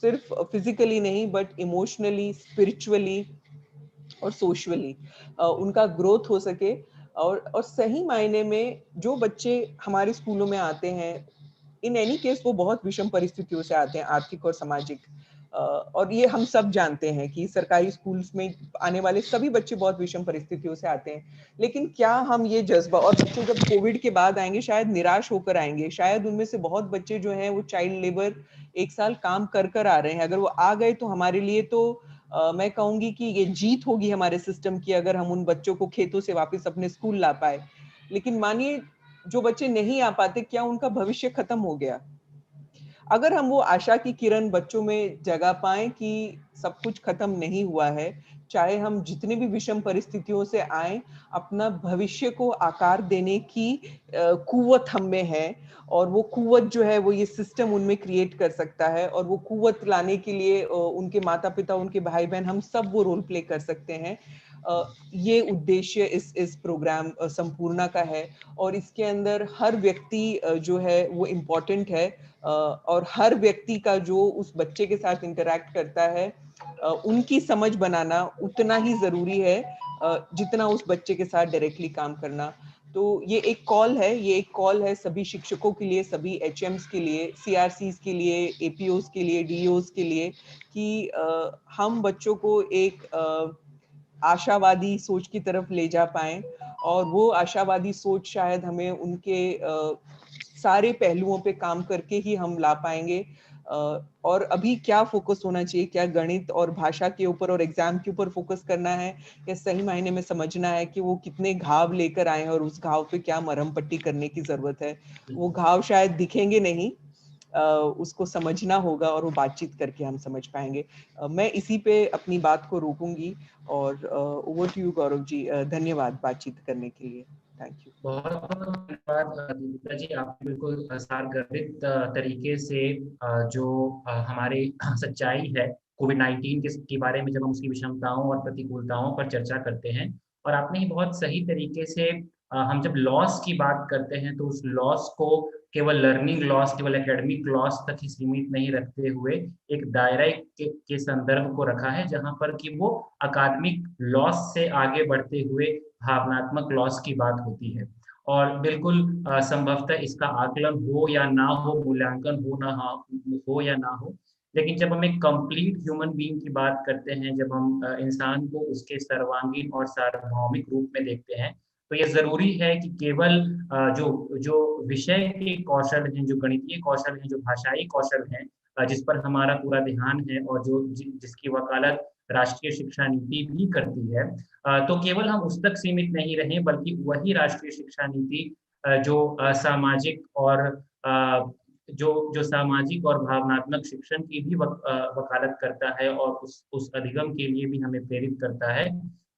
[SPEAKER 4] सिर्फ फिजिकली नहीं बट इमोशनली, स्पिरिचुअली और सोशली उनका ग्रोथ हो सके। और सही मायने में जो बच्चे हमारे स्कूलों में आते हैं, इन एनी केस वो बहुत विषम परिस्थितियों से आते हैं, आर्थिक और सामाजिक। और ये हम सब जानते हैं कि सरकारी स्कूल्स में आने वाले सभी बच्चे बहुत विषम परिस्थितियों से आते हैं। लेकिन क्या हम ये जज्बा, और बच्चे जब कोविड के बाद आएंगे शायद निराश होकर आएंगे, शायद उनमें से बहुत बच्चे जो हैं वो चाइल्ड लेबर 1 साल काम कर आ रहे हैं, अगर वो आ गए तो हमारे लिए तो मैं कहूंगी कि ये जीत होगी हमारे सिस्टम की, अगर हम उन बच्चों को खेतों से वापस अपने स्कूल ला पाए। लेकिन मानिए जो बच्चे नहीं आ पाते, क्या उनका भविष्य खत्म हो गया? अगर हम वो आशा की किरण बच्चों में जगा पाए कि सब कुछ खत्म नहीं हुआ है, चाहे हम जितनी भी विषम परिस्थितियों से आए, अपना भविष्य को आकार देने की कुव्वत हम में है, और वो कुव्वत जो है वो ये सिस्टम उनमें क्रिएट कर सकता है, और वो कुव्वत लाने के लिए उनके माता पिता, उनके भाई बहन, हम सब वो रोल प्ले कर सकते हैं। ये उद्देश्य इस प्रोग्राम संपूर्णा का है, और इसके अंदर हर व्यक्ति जो है वो इम्पोर्टेंट है, और हर व्यक्ति का जो उस बच्चे के साथ इंटरैक्ट करता है उनकी समझ बनाना उतना ही जरूरी है जितना उस बच्चे के साथ डायरेक्टली काम करना। तो ये एक कॉल है, ये एक कॉल है सभी शिक्षकों के लिए, सभी एचएम्स के लिए, सीआरसीज के लिए, एपीओस के लिए, डीओस के लिए, कि हम बच्चों को एक आशावादी सोच की तरफ ले जा पाएं, और वो आशावादी सोच शायद हमें उनके सारे पहलुओं पे काम करके ही हम ला पाएंगे। और अभी क्या फोकस होना चाहिए, क्या गणित और भाषा के ऊपर और एग्जाम के ऊपर फोकस करना है, या सही मायने में समझना है कि वो कितने घाव लेकर आए हैं और उस घाव पे क्या मरहम पट्टी करने की जरूरत है। वो घाव शायद दिखेंगे नहीं, उसको समझना होगा, और वो बातचीत करके हम समझ पाएंगे। मैं इसी पे अपनी बात को रोकूंगी, और over to you Gaurav ji, धन्यवाद बातचीत करने के लिए। Thank you.
[SPEAKER 1] बहुत बहुत धन्यवाद दीपिका जी, आपने बिल्कुल सारगर्भित तरीके से जो हमारे सच्चाई है कोविड-19 के बारे में, जब हम उसकी विषमताओं और प्रतिकूलताओं पर चर्चा करते हैं, और आपने ही बहुत सही तरीके से हम जब लॉस की बात करते हैं तो उस लॉस को केवल लर्निंग लॉस, केवल एकेडमिक लॉस तक ही सीमित नहीं रखते हुए एक दायरे के संदर्भ को रखा है, जहाँ पर कि वो अकादमिक लॉस से आगे बढ़ते हुए भावनात्मक लॉस की बात होती है। और बिल्कुल संभवतः इसका आकलन हो या ना हो, मूल्यांकन हो या ना हो, लेकिन जब हम एक कंप्लीट ह्यूमन बीइंग की बात करते हैं, जब हम इंसान को उसके सर्वांगीण और सार्वभौमिक रूप में देखते हैं, तो ये ज़रूरी है कि केवल जो जो विषय के कौशल हैं, जो गणितीय कौशल हैं, जो भाषाई कौशल हैं, जिस पर हमारा पूरा ध्यान है और जिसकी वकालत राष्ट्रीय शिक्षा नीति भी करती है, तो केवल हम उस तक सीमित नहीं रहें, बल्कि वही राष्ट्रीय शिक्षा नीति जो सामाजिक और जो सामाजिक और भावनात्मक शिक्षण की भी वकालत करता है और उस अधिगम के लिए भी हमें प्रेरित करता है,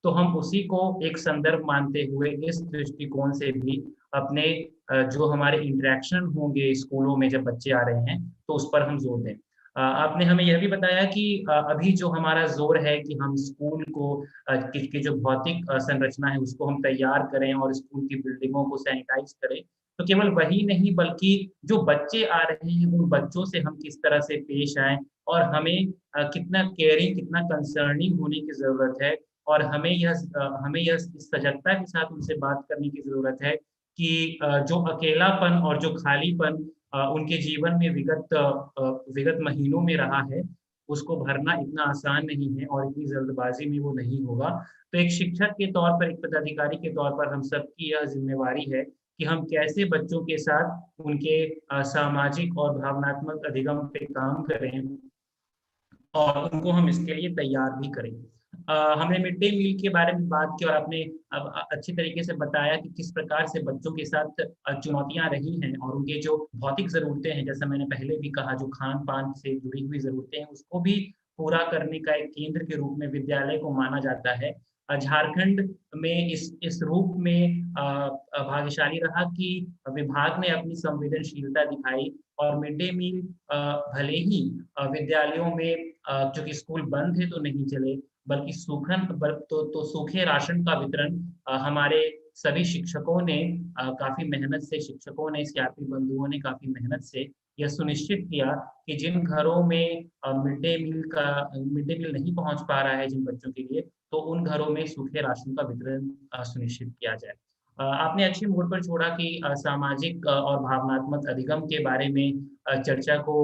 [SPEAKER 1] तो हम उसी को एक संदर्भ मानते हुए इस दृष्टिकोण से भी अपने जो हमारे इंटरेक्शन होंगे स्कूलों में जब बच्चे आ रहे हैं, तो उस पर हम जोर दें। आपने हमें यह भी बताया कि अभी जो हमारा जोर है कि हम स्कूल को की जो भौतिक संरचना है उसको हम तैयार करें और स्कूल की बिल्डिंगों को सैनिटाइज करें, तो केवल वही नहीं बल्कि जो बच्चे आ रहे हैं उन बच्चों से हम किस तरह से पेश आएँ, और हमें कितना केयरिंग, कितना कंसर्निंग होने की ज़रूरत है, और हमें यह इस सजगता के साथ उनसे बात करने की ज़रूरत है कि जो अकेलापन और जो खालीपन उनके जीवन में विगत महीनों में रहा है, उसको भरना इतना आसान नहीं है और इतनी जल्दबाज़ी में वो नहीं होगा। तो एक शिक्षक के तौर पर, एक पदाधिकारी के तौर पर हम सबकी यह ज़िम्मेवारी है कि हम कैसे बच्चों के साथ उनके सामाजिक और भावनात्मक अधिगम पे काम करें और उनको हम इसके लिए तैयार भी करें। हमने मिड डे मील के बारे में बात की और आपने अच्छी तरीके से बताया कि किस प्रकार से बच्चों के साथ चुनौतियाँ रही हैं और उनके जो भौतिक ज़रूरतें हैं, जैसा मैंने पहले भी कहा, जो खान-पान से जुड़ी हुई ज़रूरतें हैं, उसको भी पूरा करने का एक केंद्र के रूप में विद्यालय को माना जाता है। झारखंड में इस रूप में भाग्यशाली रहा कि विभाग ने अपनी संवेदनशीलता दिखाई और मिड डे मील भले ही विद्यालयों में चूँकि स्कूल हैं तो नहीं चले, बल्कि सूखे राशन का वितरण हमारे सभी शिक्षकों ने काफ़ी मेहनत से, शिक्षकों ने, सीआरपी बंधुओं ने काफ़ी मेहनत से यह सुनिश्चित किया कि जिन घरों में मिड डे मील नहीं पहुंच पा रहा है जिन बच्चों के लिए, तो उन घरों में सूखे राशन का वितरण सुनिश्चित किया जाए। आपने अच्छी मोड़ पर छोड़ा कि सामाजिक और भावनात्मक अधिगम के बारे में चर्चा को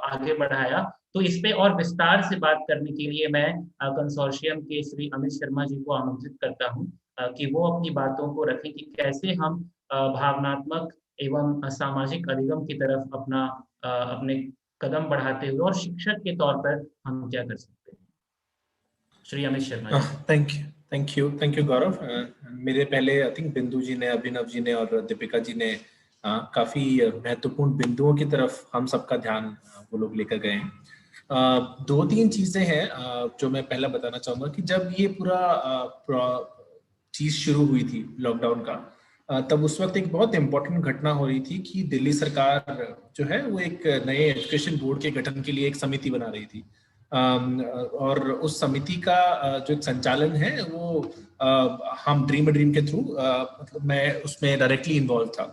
[SPEAKER 1] आगे बढ़ाया। तो इस पे और विस्तार से बात करने के लिए मैं कंसोर्शियम के श्री अमित शर्मा जी को आमंत्रित करता हूँ कि वो अपनी बातों को रखें कि कैसे हम भावनात्मक एवं सामाजिक अधिगम की तरफ अपने कदम बढ़ाते हुए और शिक्षक के तौर पर हम क्या कर सकते हैं। श्री अमित शर्मा जी।
[SPEAKER 5] थैंक यू गौरव। मेरे पहले आई थिंक बिंदु जी ने, अभिनव जी ने और दीपिका जी ने काफी महत्वपूर्ण बिंदुओं की तरफ हम सबका ध्यान वो लोग लेकर गए हैं। दो तीन चीजें हैं जो मैं पहला बताना चाहूंगा कि जब ये पूरा चीज शुरू हुई थी लॉकडाउन का, तब उस वक्त एक बहुत इंपॉर्टेंट घटना हो रही थी कि दिल्ली सरकार जो है वो एक नए एजुकेशन बोर्ड के गठन के लिए एक समिति बना रही थी। और उस समिति का जो एक संचालन है वो हम ड्रीम के थ्रू, मतलब मैं उसमें डायरेक्टली इन्वॉल्व था।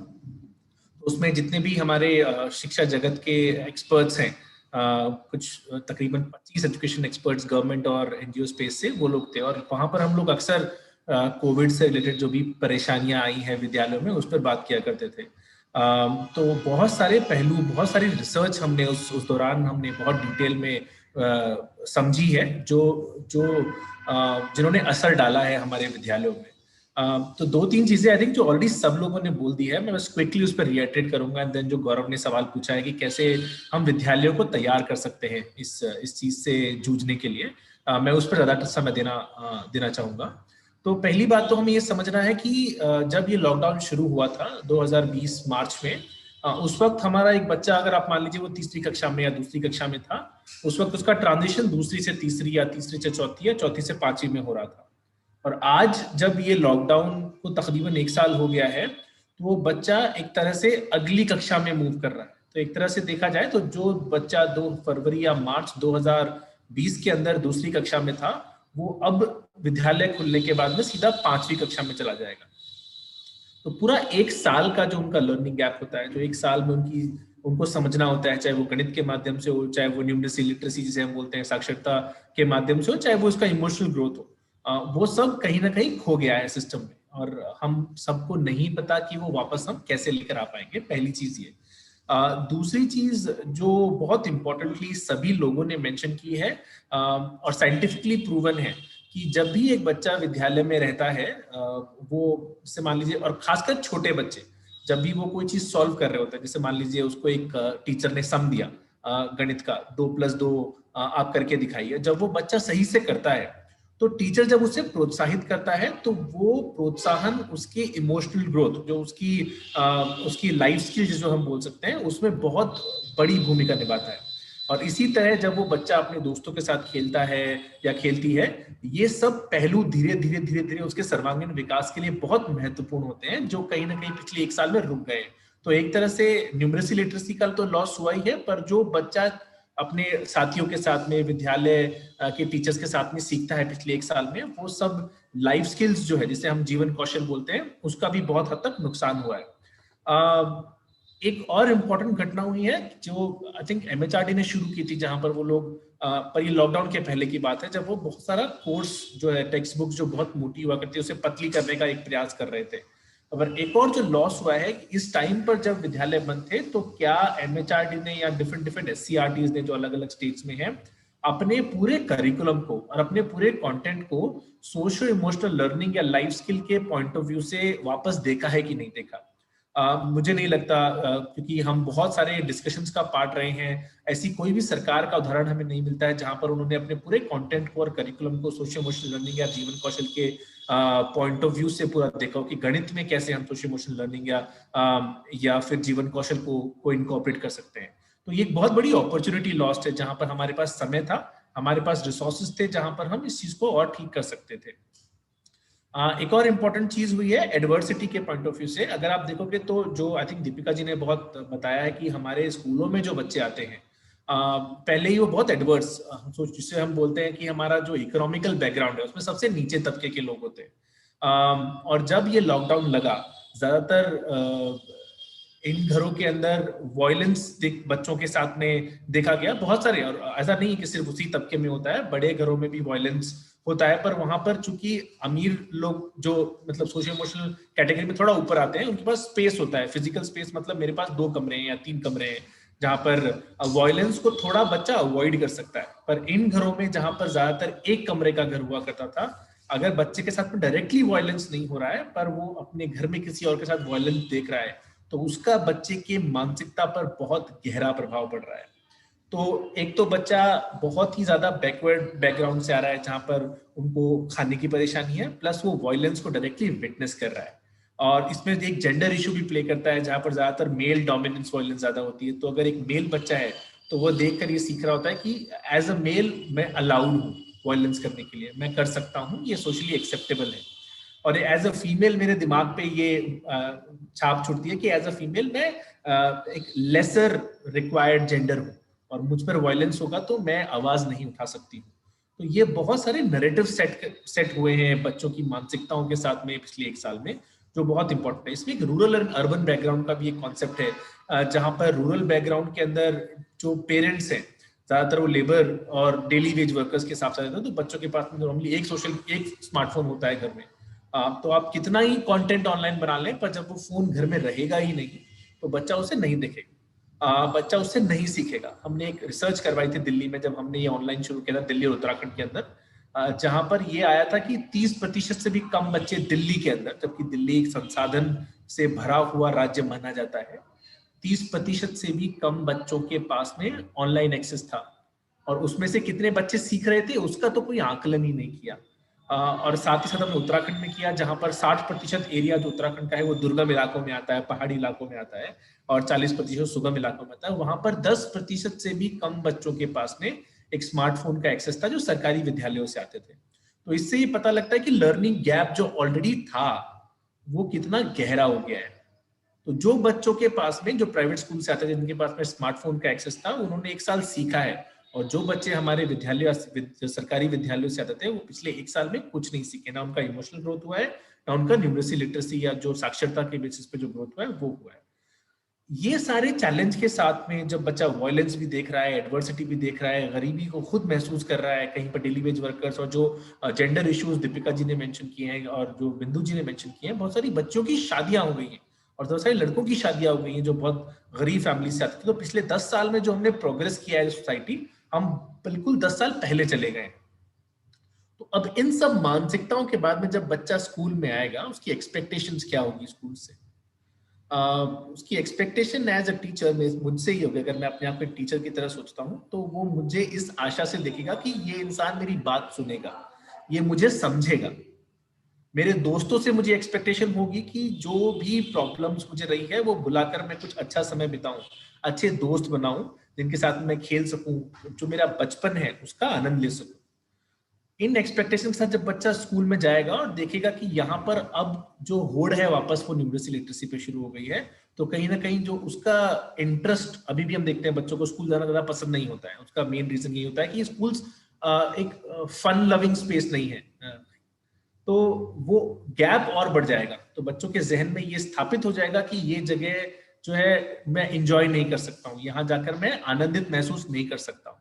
[SPEAKER 5] उसमें जितने भी हमारे शिक्षा जगत के एक्सपर्ट्स हैं, कुछ तकरीबन 25 एजुकेशन एक्सपर्ट्स गवर्नमेंट और एनजीओ स्पेस से वो लोग थे, और वहां पर हम लोग अक्सर कोविड से रिलेटेड जो भी परेशानियां आई हैं विद्यालयों में उस पर बात किया करते थे। तो बहुत सारे पहलू, बहुत सारी रिसर्च हमने उस दौरान हमने बहुत डिटेल में समझी है जो जिन्होंने असर डाला है हमारे विद्यालयों में। तो दो तीन चीजें आई थिंक जो ऑलरेडी सब लोगों ने बोल दी है, मैं बस क्विकली उस पर रिएटरेट करूंगा। एंड देन जो गौरव ने सवाल पूछा है कि कैसे हम विद्यालयों को तैयार कर सकते हैं इस चीज से जूझने के लिए, मैं उस पर ज्यादा समय देना चाहूंगा। तो पहली बात तो हमें ये समझना है कि जब ये लॉकडाउन शुरू हुआ था 2020 मार्च में, उस वक्त हमारा एक बच्चा, अगर आप मान लीजिए वो तीसरी कक्षा में या दूसरी कक्षा में था, उस वक्त उसका ट्रांजिशन दूसरी से तीसरी या तीसरी से चौथी या चौथी से पांचवी में हो रहा था। और आज जब ये लॉकडाउन को तकरीबन 1 साल हो गया है, तो वो बच्चा एक तरह से अगली कक्षा में मूव कर रहा है। तो एक तरह से देखा जाए तो जो बच्चा 2 फरवरी या मार्च 2020 के अंदर दूसरी कक्षा में था, वो अब विद्यालय खुलने के बाद में सीधा 5वीं कक्षा में चला जाएगा। तो पूरा 1 साल का जो उनका लर्निंग गैप होता है, जो 1 साल में उनको समझना होता है, चाहे वो गणित के माध्यम से हो, चाहे वो न्यूमरेसी लिटरेसी जिसे हम बोलते हैं साक्षरता के माध्यम से हो, चाहे वो उसका इमोशनल ग्रोथ हो, वो सब कहीं ना कहीं खो गया है सिस्टम में, और हम सबको नहीं पता कि वो वापस हम कैसे लेकर आ पाएंगे। पहली चीज ये। दूसरी चीज जो बहुत इंपॉर्टेंटली सभी लोगों ने मेंशन की है और साइंटिफिकली प्रूवन है कि जब भी एक बच्चा विद्यालय में रहता है, वो जैसे मान लीजिए, और खासकर छोटे बच्चे जब भी वो कोई चीज सॉल्व कर रहे होते हैं, जैसे मान लीजिए उसको एक टीचर ने सम दिया गणित का 2+2 आप करके दिखाइए, जब वो बच्चा सही से करता है तो टीचर जब उसे प्रोत्साहित करता है तो वो प्रोत्साहन उसके इमोशनल ग्रोथ, जो उसकी लाइफ स्किल्स जो हम बोल सकते हैं, उसमें बहुत बड़ी भूमिका निभाता है। और इसी तरह जब वो बच्चा अपने दोस्तों के साथ खेलता है या खेलती है, ये सब पहलू धीरे धीरे उसके सर्वांगीण विकास के लिए बहुत महत्वपूर्ण होते हैं, जो कहीं ना कहीं पिछले 1 साल में रुक गए। तो एक तरह से न्यूमरेसी लिटरेसी का तो लॉस हुआ ही है, पर जो बच्चा अपने साथियों के साथ में, विद्यालय के टीचर्स के साथ में सीखता है पिछले 1 साल में, वो सब लाइफ स्किल्स जो है, जिसे हम जीवन कौशल बोलते हैं, उसका भी बहुत हद तक नुकसान हुआ है। एक और इम्पोर्टेंट घटना हुई है जो आई थिंक MHRD ने शुरू की थी, जहां पर वो लोग, पर ये लॉकडाउन के पहले की बात है, जब वो बहुत सारा कोर्स जो है, टेक्स्ट बुक जो बहुत मोटी हुआ करती है, उसे पतली करने का एक प्रयास कर रहे थे। और एक और जो लॉस हुआ है, इस टाइम पर जब विद्यालय बंद थे, तो क्या MHRD ने या डिफरेंट SCRTs ने जो अलग अलग स्टेट्स में है, अपने पूरे करिकुलम को और अपने पूरे कंटेंट को सोशल इमोशनल लर्निंग या लाइफ स्किल के पॉइंट ऑफ व्यू से वापस देखा है कि नहीं देखा? मुझे नहीं लगता, क्योंकि हम बहुत सारे डिस्कशंस का पार्ट रहे हैं, ऐसी कोई भी सरकार का उदाहरण हमें नहीं मिलता है जहां पर उन्होंने अपने पूरे कंटेंट को और करिकुलम को सोशल इमोशनल लर्निंग या जीवन कौशल के पॉइंट ऑफ व्यू से पूरा देखा हो कि गणित में कैसे हम सोशल इमोशनल लर्निंग या फिर जीवन कौशल को इनकॉर्पोरेट कर सकते हैं। तो ये एक बहुत बड़ी अपॉर्चुनिटी लॉस्ट है, जहां पर हमारे पास समय था, हमारे पास रिसोर्सेज थे, जहां पर हम इस चीज को और ठीक कर सकते थे। एक और इम्पोर्टेंट चीज हुई है एडवर्सिटी के पॉइंट ऑफ व्यू से। अगर आप देखोगे तो जो आई थिंक दीपिका जी ने बहुत बताया है कि हमारे स्कूलों में जो बच्चे आते हैं, पहले ही वो बहुत एडवर्स, जिसे हम बोलते हैं कि हमारा जो इकोनॉमिकल बैकग्राउंड है, उसमें सबसे नीचे तबके के लोग होते हैं। और जब ये लॉकडाउन लगा, ज्यादातर इन घरों के अंदर वायलेंस बच्चों के साथ में देखा गया बहुत सारे, और ऐसा नहीं कि सिर्फ उसी तबके में होता है, बड़े घरों में भी वायलेंस होता है, पर वहां पर चूंकि अमीर लोग जो मतलब सोशियो इमोशनल कैटेगरी में थोड़ा ऊपर आते हैं, उनके पास स्पेस होता है, फिजिकल स्पेस, मतलब मेरे पास 2 कमरे हैं या 3 कमरे हैं, जहां पर वायलेंस को थोड़ा बच्चा अवॉइड कर सकता है। पर इन घरों में जहां पर ज्यादातर एक कमरे का घर हुआ करता था, अगर बच्चे के साथ में डायरेक्टली वायलेंस नहीं हो रहा है पर वो अपने घर में किसी और के साथ वायलेंस देख रहा है, तो उसका बच्चे की मानसिकता पर बहुत गहरा प्रभाव पड़ रहा है। तो एक तो बच्चा बहुत ही ज्यादा बैकवर्ड बैकग्राउंड से आ रहा है जहां पर उनको खाने की परेशानी है, प्लस वो वायलेंस को डायरेक्टली विटनेस कर रहा है। और इसमें एक जेंडर इशू भी प्ले करता है जहां पर ज्यादातर मेल डोमिनेंस वायलेंस ज्यादा होती है। तो अगर एक मेल बच्चा है तो वो देखकर ये सीख रहा होता है कि एज अ मेल मैं अलाउड हूँ वायलेंस करने के लिए, मैं कर सकता हूँ, ये सोशली एक्सेप्टेबल है। और एज अ फीमेल मेरे दिमाग पे ये छाप छुड़ती है कि एज अ फीमेल मैं एक लेसर रिक्वायर्ड जेंडर हूँ और मुझ पर वायलेंस होगा तो मैं आवाज नहीं उठा सकती हूँ। तो ये बहुत सारे नैरेटिव सेट हुए हैं बच्चों की मानसिकताओं के साथ में पिछले 1 साल में, जो बहुत इंपॉर्टेंट है। इसमें एक रूरल एंड अर्बन बैकग्राउंड का भी एक कॉन्सेप्ट है, जहां पर रूरल बैकग्राउंड के अंदर जो पेरेंट्स हैं ज्यादातर वो लेबर और डेली वेज वर्कर्स के हिसाब से रहते हैं, तो बच्चों के पास में नॉर्मली एक स्मार्टफोन होता है घर में। तो आप कितना ही कंटेंट ऑनलाइन बना लें, पर जब वो फोन घर में रहेगा ही नहीं तो बच्चा उसे नहीं देखेगा, बच्चा उससे नहीं सीखेगा। हमने एक रिसर्च करवाई थी दिल्ली में जब हमने ये ऑनलाइन शुरू किया था, दिल्ली और उत्तराखंड के अंदर, जहां पर ये आया था कि 30% से भी कम बच्चे दिल्ली के अंदर, जबकि दिल्ली एक संसाधन से भरा हुआ राज्य माना जाता है, 30% से भी कम बच्चों के पास में ऑनलाइन एक्सेस था। और उसमें से कितने बच्चे सीख रहे थे उसका तो कोई आकलन ही नहीं किया। और साथ ही साथ हमने उत्तराखंड में किया जहां पर 60% एरिया जो उत्तराखंड का है वो दुर्गम इलाकों में आता है, पहाड़ी इलाकों में आता है, और 40% सुगम इलाकों में आता है। वहां पर 10% से भी कम बच्चों के पास में एक स्मार्टफोन का एक्सेस था जो सरकारी विद्यालयों से आते थे। तो इससे ये पता लगता है कि लर्निंग गैप जो ऑलरेडी था वो कितना गहरा हो गया है। तो जो बच्चों के पास में जो प्राइवेट स्कूल से आते थे जिनके पास में स्मार्टफोन का एक्सेस था, उन्होंने 1 साल सीखा है, और जो बच्चे हमारे विद्यालय सरकारी विद्यालयों से आते थे वो पिछले 1 साल में कुछ नहीं सीखे, ना उनका इमोशनल ग्रोथ हुआ है, ना उनका न्यूमरेसी लिटरेसी या जो साक्षरता के बेसिस पे जो ग्रोथ हुआ है वो हुआ है। ये सारे चैलेंज के साथ में जब बच्चा वायलेंस भी देख रहा है, एडवर्सिटी भी देख रहा है, गरीबी को खुद महसूस कर रहा है, कहीं पर डेली वेज वर्कर्स और जो जेंडर इश्यूज दीपिका जी ने मेंशन किए हैं और जो बिंदु जी ने मेंशन किए हैं, बहुत सारी बच्चों की शादियां हो गई हैं और बहुत सारे लड़कों की शादियां हो गई हैं जो बहुत गरीब फैमिली से आते थे। तो पिछले 10 साल में जो हमने प्रोग्रेस किया है सोसाइटी, हम बिल्कुल 10 साल पहले चले गए। तो अब इन सब मानसिकताओं के बाद में जब बच्चा स्कूल में आएगा, उसकी एक्सपेक्टेशंस क्या होगी स्कूल से? उसकी एक्सपेक्टेशन एज अ टीचर मुझसे ही होगी। अगर मैं अपने आप को एक टीचर की तरह सोचता हूँ तो वो मुझे इस आशा से देखेगा कि ये इंसान मेरी बात सुनेगा, ये मुझे समझेगा। मेरे दोस्तों से मुझे एक्सपेक्टेशन होगी कि जो भी प्रॉब्लम्स मुझे रही है वो बुलाकर मैं कुछ अच्छा समय बिताऊं, अच्छे दोस्त बनाऊं जिनके साथ मैं खेल सकूं, जो मेरा बचपन है उसका आनंद ले सकूं। इन एक्सपेक्टेशन के साथ जब बच्चा स्कूल में जाएगा और देखेगा कि यहाँ पर अब जो होड़ है वापस वो न्यूमरेसी लिटरेसी पे शुरू हो गई है, तो कहीं ना कहीं जो उसका इंटरेस्ट, अभी भी हम देखते हैं बच्चों को स्कूल जाना ज्यादा पसंद नहीं होता है, उसका मेन रीजन ये होता है कि स्कूल एक फन लविंग स्पेस नहीं है। तो वो गैप और बढ़ जाएगा, तो बच्चों के जहन में ये स्थापित हो जाएगा कि ये जगह जो है मैं इंजॉय नहीं कर सकता हूँ, यहाँ जाकर मैं आनंदित महसूस नहीं कर सकता हूँ।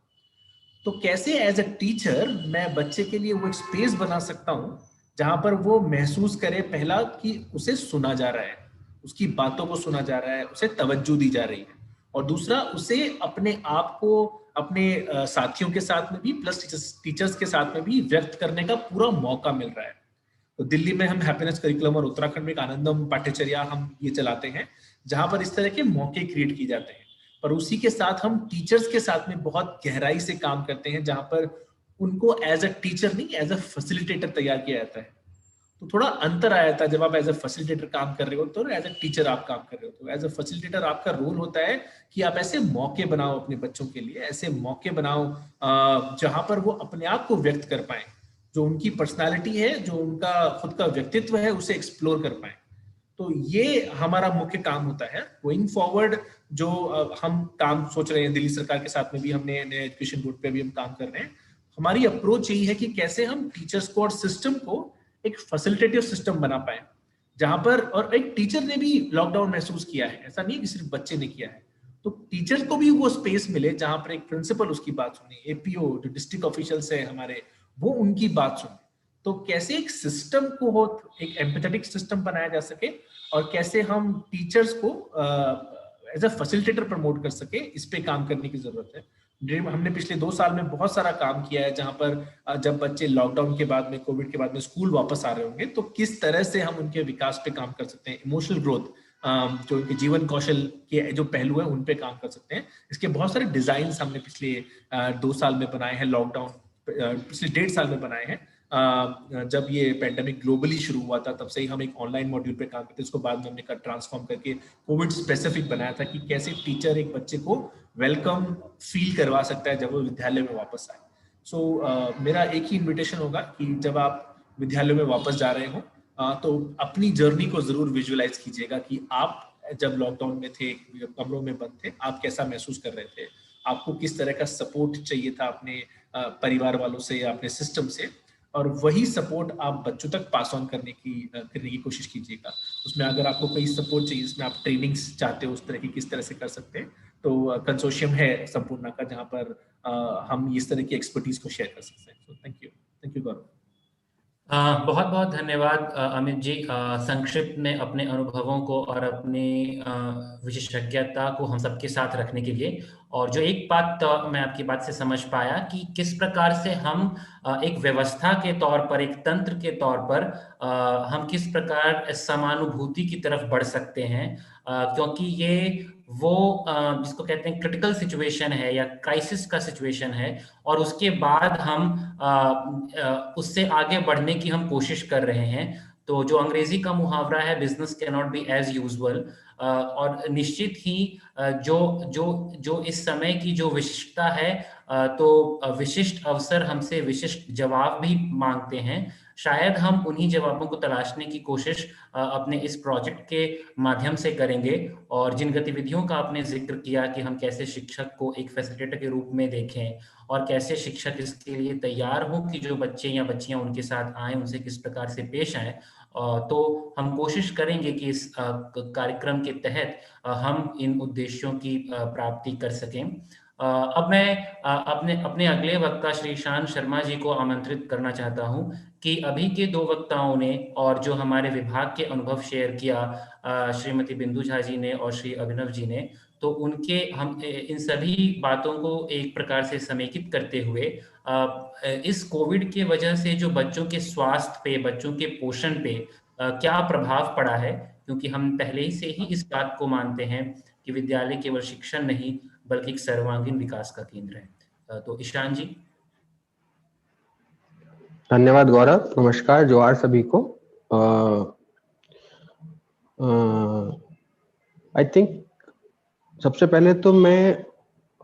[SPEAKER 5] तो कैसे एज अ टीचर मैं बच्चे के लिए वो एक स्पेस बना सकता हूँ जहां पर वो महसूस करे, पहला कि उसे सुना जा रहा है, उसकी बातों को सुना जा रहा है, उसे तवज्जो दी जा रही है, और दूसरा उसे अपने आप को अपने साथियों के साथ में भी प्लस टीचर्स के साथ में भी व्यक्त करने का पूरा मौका मिल रहा है। तो दिल्ली में हम हैप्पीनेस करिकुलम और उत्तराखंड में एक आनंदम पाठ्यचर्या हम ये चलाते हैं जहां पर इस तरह के मौके क्रिएट किए जाते हैं, पर उसी के साथ हम टीचर्स के साथ में बहुत गहराई से काम करते हैं जहां पर उनको एज अ टीचर नहीं एज अ फैसिलिटेटर तैयार किया जाता है। तो थोड़ा अंतर आया था जब आप एज अ फैसिलिटेटर काम कर रहे हो तो एज अ टीचर आप काम कर रहे हो। तो एज अ फैसिलिटेटर आपका रोल होता है कि आप ऐसे मौके बनाओ अपने बच्चों के लिए, ऐसे मौके बनाओ जहां पर वो अपने आप को व्यक्त कर पाए, जो उनकी पर्सनालिटी है, जो उनका खुद का व्यक्तित्व है, उसे एक्सप्लोर कर पाए। तो ये हमारा मुख्य काम होता है। गोइंग फॉरवर्ड जो हम काम सोच रहे हैं दिल्ली सरकार के साथ में भी, हमने नए एजुकेशन बोर्ड पे भी हम काम कर रहे हैं, हमारी अप्रोच यही है कि कैसे हम टीचर्स को और सिस्टम को एक फैसिलिटेटिव सिस्टम बना पाए जहां पर, और एक टीचर ने भी लॉकडाउन महसूस किया है, ऐसा नहीं है कि सिर्फ बच्चे ने किया है, तो टीचर को भी वो स्पेस मिले जहां पर एक प्रिंसिपल उसकी बात सुने, एपीओ जो डिस्ट्रिक्ट ऑफिशियल्स है हमारे, वो उनकी बात सुने। तो कैसे एक सिस्टम को हो, एक एम्पैथेटिक सिस्टम बनाया जा सके, और कैसे हम टीचर्स को एज अ फैसिलिटेटर प्रमोट कर सके, इस पे काम करने की जरूरत है। हमने पिछले 2 साल में बहुत सारा काम किया है, जहां पर जब बच्चे लॉकडाउन के बाद में, कोविड के बाद में स्कूल वापस आ रहे होंगे, तो किस तरह से हम उनके विकास पे काम कर सकते हैं, इमोशनल ग्रोथ, जो उनके जीवन कौशल के जो पहलू है उन पे काम कर सकते हैं। इसके बहुत सारे डिजाइन हमने पिछले 2 साल में बनाए हैं, लॉकडाउन पिछले 1.5 साल में बनाए हैं। जब ये पेंडेमिक ग्लोबली शुरू हुआ था, तब से ही हम एक ऑनलाइन मॉड्यूल पे काम करते, उसको बाद में हमने ट्रांसफॉर्म करके कोविड स्पेसिफिक बनाया था कि कैसे टीचर एक बच्चे को वेलकम फील करवा सकता है जब वो विद्यालय में वापस आए। सो मेरा एक ही इन्विटेशन होगा कि जब आप विद्यालय में वापस जा रहे हो, तो अपनी जर्नी को जरूर विजुअलाइज कीजिएगा कि आप जब लॉकडाउन में थे, कमरों में बंद थे, आप कैसा महसूस कर रहे थे, आपको किस तरह का सपोर्ट चाहिए था अपने परिवार वालों से या अपने सिस्टम से, और वही सपोर्ट आप बच्चों तक पास ऑन करने की कोशिश कीजिएगा। उसमें अगर आपको कोई सपोर्ट चाहिए, इसमें आप ट्रेनिंग्स चाहते हो उस तरह की, किस तरह से कर सकते हैं, तो कंसोर्शियम है संपूर्णा का, जहां पर हम इस तरह की एक्सपर्टीज को शेयर कर सकते हैं। तो थैंक यू गौरव।
[SPEAKER 1] बहुत बहुत धन्यवाद अमित जी, संक्षिप्त में अपने अनुभवों को और अपनी विशेषज्ञता को हम सबके साथ रखने के लिए। और जो एक बात मैं आपकी बात से समझ पाया कि किस प्रकार से हम एक व्यवस्था के तौर पर, एक तंत्र के तौर पर हम किस प्रकार समानुभूति की तरफ बढ़ सकते हैं, क्योंकि ये वो जिसको कहते हैं क्रिटिकल सिचुएशन है या क्राइसिस का सिचुएशन है, और उसके बाद हम उससे आगे बढ़ने की हम कोशिश कर रहे हैं। तो जो अंग्रेजी का मुहावरा है, business can not be as usual, और निश्चित ही जो जो जो इस समय की जो विशिष्टता है, तो विशिष्ट अवसर हमसे विशिष्ट जवाब भी मांगते हैं। शायद हम उन्हीं जवाबों को तलाशने की कोशिश अपने इस प्रोजेक्ट के माध्यम से करेंगे। और जिन गतिविधियों का आपने जिक्र किया कि हम कैसे शिक्षक को एक फैसिलिटेटर के रूप में देखें, और कैसे शिक्षक इसके लिए तैयार हों कि जो बच्चे या बच्चियां उनके साथ आए, उनसे किस प्रकार से पेश आए, तो हम कोशिश करेंगे कि इस कार्यक्रम के तहत हम इन उद्देश्यों की प्राप्ति कर सकें। अब मैं अपने अपने अगले वक्ता श्री ईशान शर्मा जी को आमंत्रित करना चाहता हूं कि अभी के 2 वक्ताओं ने और जो हमारे विभाग के अनुभव शेयर किया, श्रीमती बिंदु झा जी ने और श्री अभिनव जी ने, तो उनके हम इन सभी बातों को एक प्रकार से समेकित करते हुए इस कोविड के वजह से जो बच्चों के स्वास्थ्य पे, बच्चों के पोषण पे क्या प्रभाव पड़ा है, क्योंकि हम पहले ही से ही इस बात को मानते हैं कि विद्यालय केवल शिक्षण नहीं बल्कि एक सर्वांगीण विकास का केंद्र है। तो ईशान जी।
[SPEAKER 6] धन्यवाद गौरव, नमस्कार, जोहार सभी को। आई थिंक सबसे पहले तो मैं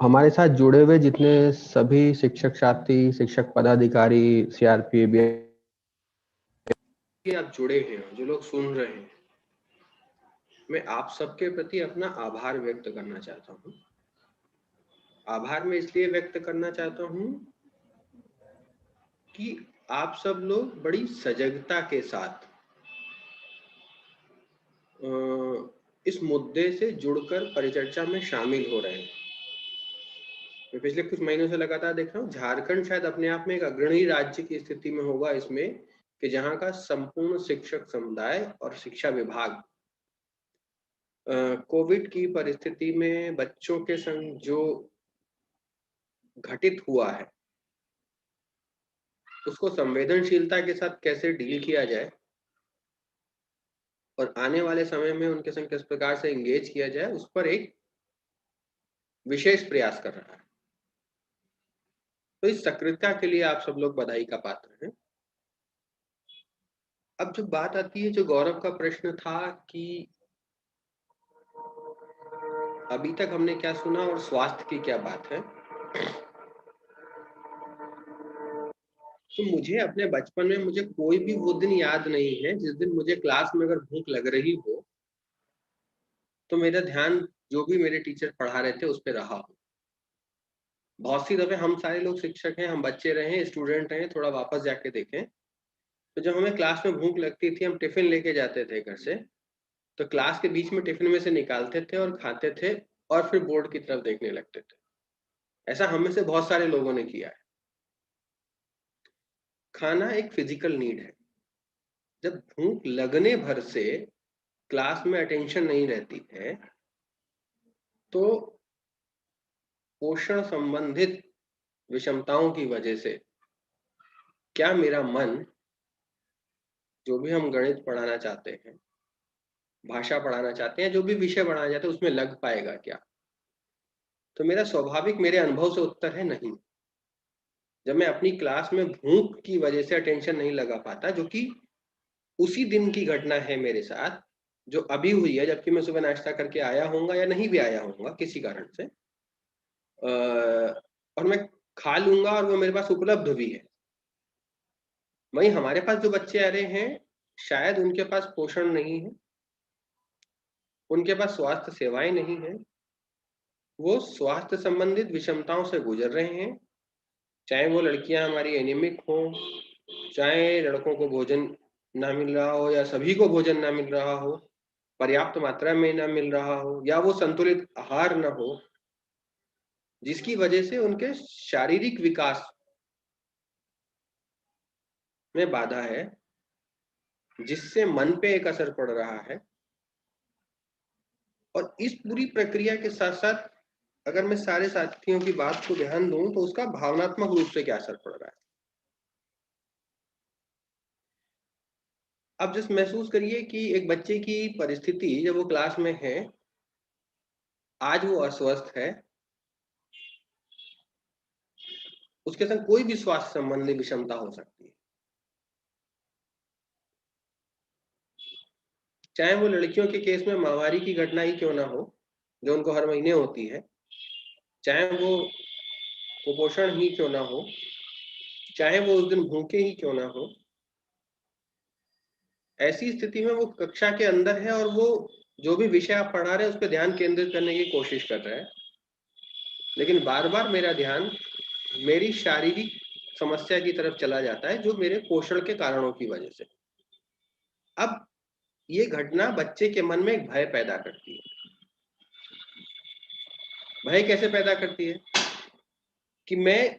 [SPEAKER 6] हमारे साथ जुड़े हुए जितने सभी शिक्षक साथी, शिक्षक पदाधिकारी, सीआरपी आप जुड़े हैं, जो लोग सुन रहे हैं, मैं आप सबके प्रति अपना आभार व्यक्त करना चाहता हूँ। आभार मैं इसलिए व्यक्त करना चाहता हूँ कि आप सब लोग बड़ी सजगता के साथ इस मुद्दे से जुड़कर परिचर्चा में शामिल हो रहे हैं। मैं पिछले कुछ महीनों से लगातार देख रहा हूँ, झारखंड शायद अपने आप में एक अग्रणी राज्य की स्थिति में होगा इसमें, कि जहाँ का संपूर्ण शिक्षक समुदाय और शिक्षा विभाग कोविड की परिस्थिति में बच्चों के संग जो घटित हुआ है उसको संवेदनशीलता के साथ कैसे डील किया जाए और आने वाले समय में उनके संग किस प्रकार से एंगेज किया जाए, उस पर एक विशेष प्रयास कर रहा है। तो इस सक्रियता के लिए आप सब लोग बधाई का पात्र हैं। अब जब बात आती है, जो गौरव का प्रश्न था कि अभी तक हमने क्या सुना और स्वास्थ्य की क्या बात है, तो मुझे अपने बचपन में मुझे कोई भी वो दिन याद नहीं है जिस दिन मुझे क्लास में अगर भूख लग रही हो तो मेरा ध्यान जो भी मेरे टीचर पढ़ा रहे थे उस पर रहा हो। बहुत सी दफे हम सारे लोग शिक्षक हैं, हम बच्चे रहे, स्टूडेंट रहे, थोड़ा वापस जाके देखें तो जब हमें क्लास में भूख लगती थी, हम टिफिन लेके जाते थे घर से, तो क्लास के बीच में टिफिन में से निकालते थे और खाते थे और फिर बोर्ड की तरफ देखने लगते थे। ऐसा हम में से बहुत सारे लोगों ने किया है। खाना एक फिजिकल नीड है। जब भूख लगने भर से क्लास में अटेंशन नहीं रहती है, तो पोषण संबंधित विषमताओं की वजह से क्या मेरा मन, जो भी हम गणित पढ़ाना चाहते हैं, भाषा पढ़ाना चाहते हैं, जो भी विषय पढ़ाना चाहते हैं, उसमें लग पाएगा क्या? तो मेरा स्वाभाविक, मेरे अनुभव से उत्तर है नहीं। जब मैं अपनी क्लास में भूख की वजह से अटेंशन नहीं लगा पाता, जो कि उसी दिन की घटना है मेरे साथ, जो अभी हुई है, जबकि मैं सुबह नाश्ता करके आया होऊंगा या नहीं भी आया होऊंगा किसी कारण से, और मैं खा लूंगा और वो मेरे पास उपलब्ध भी है। वहीं हमारे पास जो बच्चे आ रहे हैं, शायद उनके पास पोषण नहीं है, उनके पास स्वास्थ्य सेवाएं नहीं है, वो स्वास्थ्य संबंधित विषमताओं से गुजर रहे हैं। चाहे वो लड़कियां हमारी एनीमिक हो, चाहे लड़कों को भोजन ना मिल रहा हो या सभी को भोजन ना मिल रहा हो, पर्याप्त मात्रा में ना मिल रहा हो, या वो संतुलित आहार ना हो, जिसकी वजह से उनके शारीरिक विकास में बाधा है, जिससे मन पे एक असर पड़ रहा है। और इस पूरी प्रक्रिया के साथ साथ अगर मैं सारे साथियों की बात को ध्यान दूं, तो उसका भावनात्मक रूप से क्या असर पड़ रहा है। अब जस्ट महसूस करिए कि एक बच्चे की परिस्थिति, जब वो क्लास में है, आज वो अस्वस्थ है, उसके संग कोई भी स्वास्थ्य संबंधी विषमता हो सकती है। चाहे वो लड़कियों के केस में माहवारी की घटना ही क्यों ना हो, जो उनको हर महीने होती है, चाहे वो कुपोषण ही क्यों ना हो, चाहे वो उस दिन भूखे ही क्यों ना हो, ऐसी स्थिति में वो कक्षा के अंदर है और वो जो भी विषय आप पढ़ा रहे हैं उस पर ध्यान केंद्रित करने की कोशिश कर रहा है, लेकिन बार बार मेरा ध्यान मेरी शारीरिक समस्या की तरफ चला जाता है, जो मेरे पोषण के कारणों की वजह से। अब ये घटना बच्चे के मन में एक भय पैदा करती है। भय कैसे पैदा करती है? कि मैं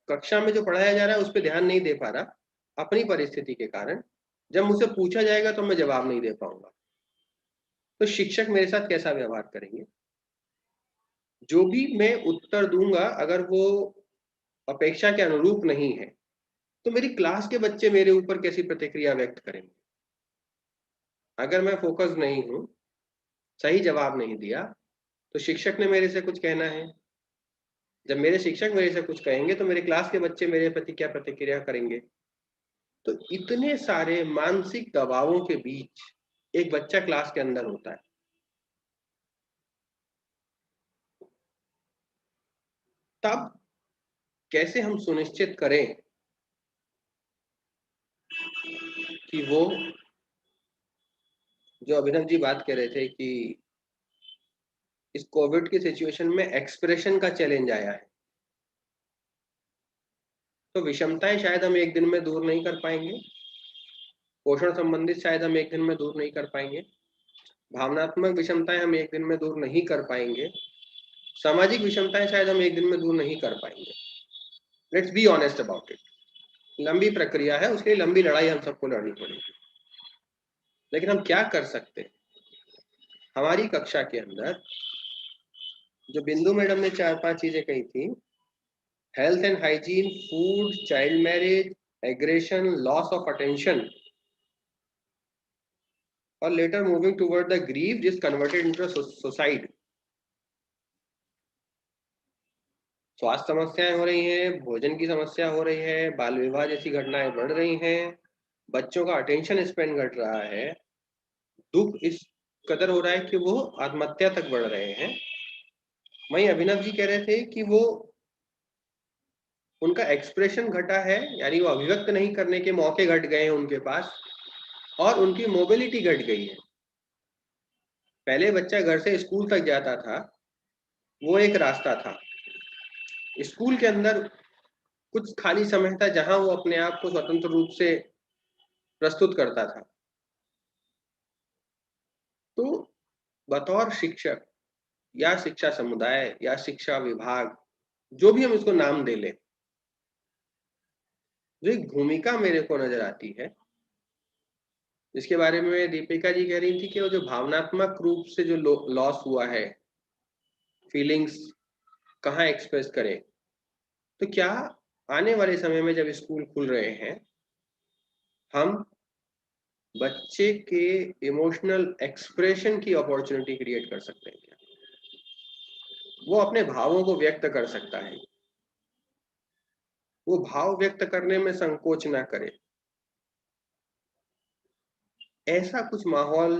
[SPEAKER 6] कक्षा में जो पढ़ाया जा रहा है उस पर ध्यान नहीं दे पा रहा अपनी परिस्थिति के कारण। जब मुझसे पूछा जाएगा तो मैं जवाब नहीं दे पाऊंगा, तो शिक्षक मेरे साथ कैसा व्यवहार करेंगे? जो भी मैं उत्तर दूंगा, अगर वो अपेक्षा के अनुरूप नहीं है, तो मेरी क्लास के बच्चे मेरे ऊपर कैसी प्रतिक्रिया व्यक्त करेंगे? अगर मैं फोकस नहीं हूं, सही जवाब नहीं दिया, तो शिक्षक ने मेरे से कुछ कहना है। जब मेरे शिक्षक मेरे से कुछ कहेंगे, तो मेरे क्लास के बच्चे मेरे प्रति क्या प्रतिक्रिया करेंगे? तो इतने सारे मानसिक दबावों के बीच एक बच्चा क्लास के अंदर होता है। तब कैसे हम सुनिश्चित करें कि वो, जो अभिनव जी बात कर रहे थे कि इस कोविड की सिचुएशन में एक्सप्रेशन का चैलेंज आया है, तो विषमताएं शायद हम एक दिन में दूर नहीं कर पाएंगे, पोषण संबंधित शायद हम एक दिन में दूर नहीं कर पाएंगे, भावनात्मक विषमताएं हम एक दिन में दूर नहीं कर पाएंगे, सामाजिक विषमताएं शायद हम एक दिन में दूर नहीं कर पाएंगे। Let's be honest about it. लंबी प्रक्रिया है, उसके लिए लंबी लड़ाई हम सबको लड़नी पड़ेगी। लेकिन हम क्या कर सकते हैं? हमारी कक्षा के अंदर जो बिंदु मैडम ने 4-5 चीजें कही थी, health and hygiene, food, child marriage, aggression, loss of attention, और later moving toward the grief is converted into a suicide। स्वास्थ्य समस्याएं हो रही हैं, भोजन की समस्या हो रही है, बाल विवाह जैसी घटनाएं बढ़ रही हैं, बच्चों का अटेंशन स्पेन घट रहा है, दुख इस कदर हो रहा है कि वो आत्महत्या तक बढ़ रहे हैं। वहीं अभिनव जी कह रहे थे कि वो, उनका एक्सप्रेशन घटा है, यानी वो अभिव्यक्त नहीं करने के मौके घट गए हैं उनके पास, और उनकी मोबिलिटी घट गई है। पहले बच्चा घर से स्कूल तक जाता था, वो एक रास्ता था। स्कूल के अंदर कुछ खाली समय था जहां वो अपने आप को स्वतंत्र रूप से प्रस्तुत करता था। तो बतौर शिक्षक या शिक्षा समुदाय या शिक्षा विभाग, जो भी हम इसको नाम दे लें, जो एक भूमिका मेरे को नजर आती है, जिसके बारे में दीपिका जी कह रही थी कि वो जो भावनात्मक रूप से जो लॉस हुआ है, फीलिंग्स कहाँ एक्सप्रेस करें, तो क्या आने वाले समय में जब स्कूल खुल रहे हैं, हम बच्चे के इमोशनल एक्सप्रेशन की अपॉर्चुनिटी क्रिएट कर सकते हैं क्या? वो अपने भावों को व्यक्त कर सकता है, वो भाव व्यक्त करने में संकोच ना करे। ऐसा कुछ माहौल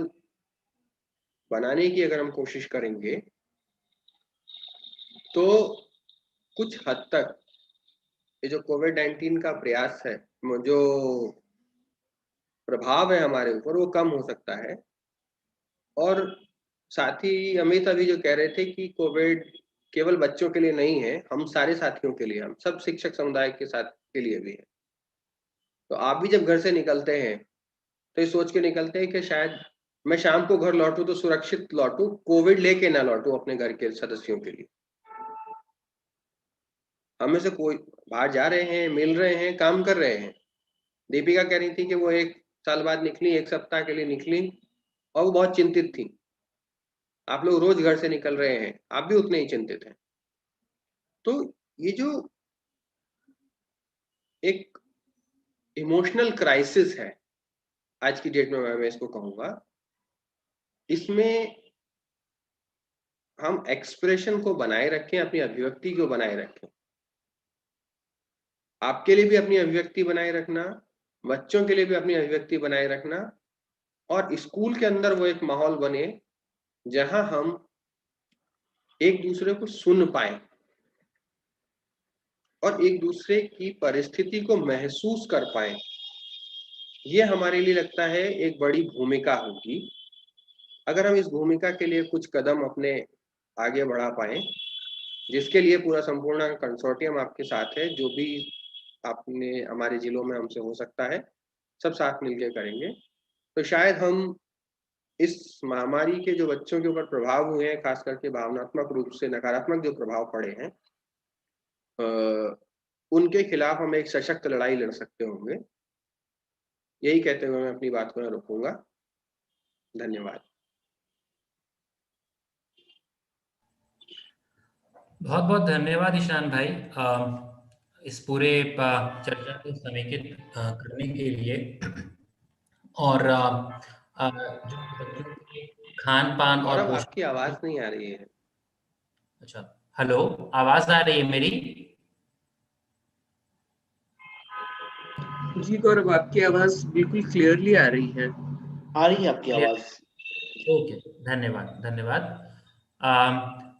[SPEAKER 6] बनाने की अगर हम कोशिश करेंगे तो कुछ हद तक ये जो कोविड-19 का प्रयास है, जो प्रभाव है हमारे ऊपर, वो कम हो सकता है। और साथ ही अमित अभी जो कह रहे थे कि कोविड केवल बच्चों के लिए नहीं है, हम सारे साथियों के लिए, हम सब शिक्षक समुदाय के साथ के लिए भी है। तो आप भी जब घर से निकलते हैं तो ये सोच के निकलते हैं कि शायद मैं शाम को घर लौटूं तो सुरक्षित लौटूं, कोविड लेके ना लौटूं अपने घर के सदस्यों के लिए। हम में से कोई बाहर जा रहे हैं, मिल रहे हैं, काम कर रहे हैं। दीपिका कह रही थी कि वो 1 साल बाद निकली, 1 सप्ताह के लिए निकली और वो बहुत चिंतित थी। आप लोग रोज घर से निकल रहे हैं, आप भी उतने ही चिंतित हैं। तो ये जो एक इमोशनल क्राइसिस है आज की डेट में, मैं इसको कहूंगा, इसमें हम एक्सप्रेशन को बनाए रखें, अपनी अभिव्यक्ति को बनाए रखें। आपके लिए भी अपनी अभिव्यक्ति बनाए रखना, बच्चों के लिए भी अपनी अभिव्यक्ति बनाए रखना, और स्कूल के अंदर वो एक माहौल बने जहां हम एक दूसरे को सुन पाए और एक दूसरे की परिस्थिति को महसूस कर पाए। ये हमारे लिए लगता है एक बड़ी भूमिका होगी। अगर हम इस भूमिका के लिए कुछ कदम अपने आगे बढ़ा पाए, जिसके लिए पूरा संपूर्ण कंसोर्टियम आपके साथ है, जो भी आपने हमारे जिलों में हमसे हो सकता है, सब साथ मिलकर करेंगे, तो शायद हम इस महामारी के जो बच्चों के ऊपर प्रभाव हुए हैं, खास करके भावनात्मक रूप से नकारात्मक जो प्रभाव पड़े हैं, उनके खिलाफ हम एक सशक्त लड़ाई लड़ सकते होंगे। यही कहते हुए मैं अपनी बात को यहाँ रोकूंगा। धन्यवाद।
[SPEAKER 1] बहुत बहुत धन्यवाद ईशान भाई, इस पूरे चर्चा को समेकित करने के लिए। और जो बच्चों के खान पान और
[SPEAKER 6] गौरव,
[SPEAKER 1] पोषण,
[SPEAKER 6] आपकी आवाज नहीं आ रही है।
[SPEAKER 1] अच्छा, हेलो, आवाज आ रही है मेरी?
[SPEAKER 4] जी गौरव, आपकी आवाज बिल्कुल क्लियरली आ रही है।
[SPEAKER 7] आ रही है आपकी आवाज।
[SPEAKER 1] ओके, धन्यवाद धन्यवाद।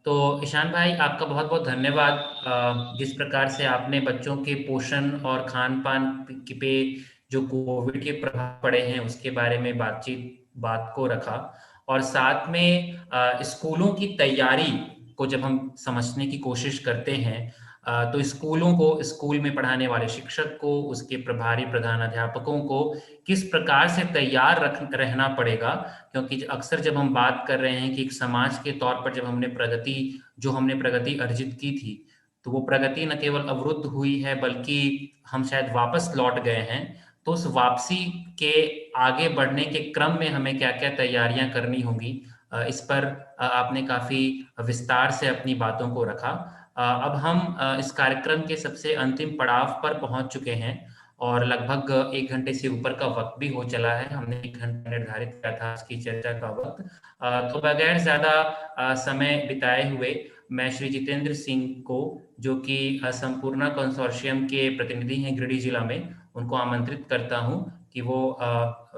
[SPEAKER 1] तो ईशान भाई, आपका बहुत बहुत धन्यवाद। जिस प्रकार से आपने बच्चों के पोषण और खान पान पे जो कोविड के प्रभाव पड़े हैं उसके बारे में बात को रखा, और साथ में स्कूलों की तैयारी को जब हम समझने की कोशिश करते हैं, तो स्कूलों को, स्कूल में पढ़ाने वाले शिक्षक को, उसके प्रभारी प्रधानाध्यापकों को किस प्रकार से तैयार रहना पड़ेगा। क्योंकि अक्सर जब हम बात कर रहे हैं कि एक समाज के तौर पर जब हमने प्रगति अर्जित की थी, तो वो प्रगति न केवल अवरुद्ध हुई है बल्कि हम शायद वापस लौट गए हैं। तो उस वापसी के आगे बढ़ने के क्रम में हमें क्या-क्या तैयारियां करनी होंगी, इस पर आपने काफी विस्तार से अपनी बातों को रखा। अब हम इस कार्यक्रम के सबसे अंतिम पड़ाव पर पहुंच चुके हैं और लगभग 1 घंटे से ऊपर का वक्त भी हो चला है। हमने 1 घंटा निर्धारित किया था इसकी चर्चा का वक्त। तो बगैर ज्यादा समय बिताए हुए मैं श्री जितेंद्र सिंह को, जो कि संपूर्णा कंसोर्शियम के प्रतिनिधि हैं गिरिडीह जिला में, उनको आमंत्रित करता हूं कि वो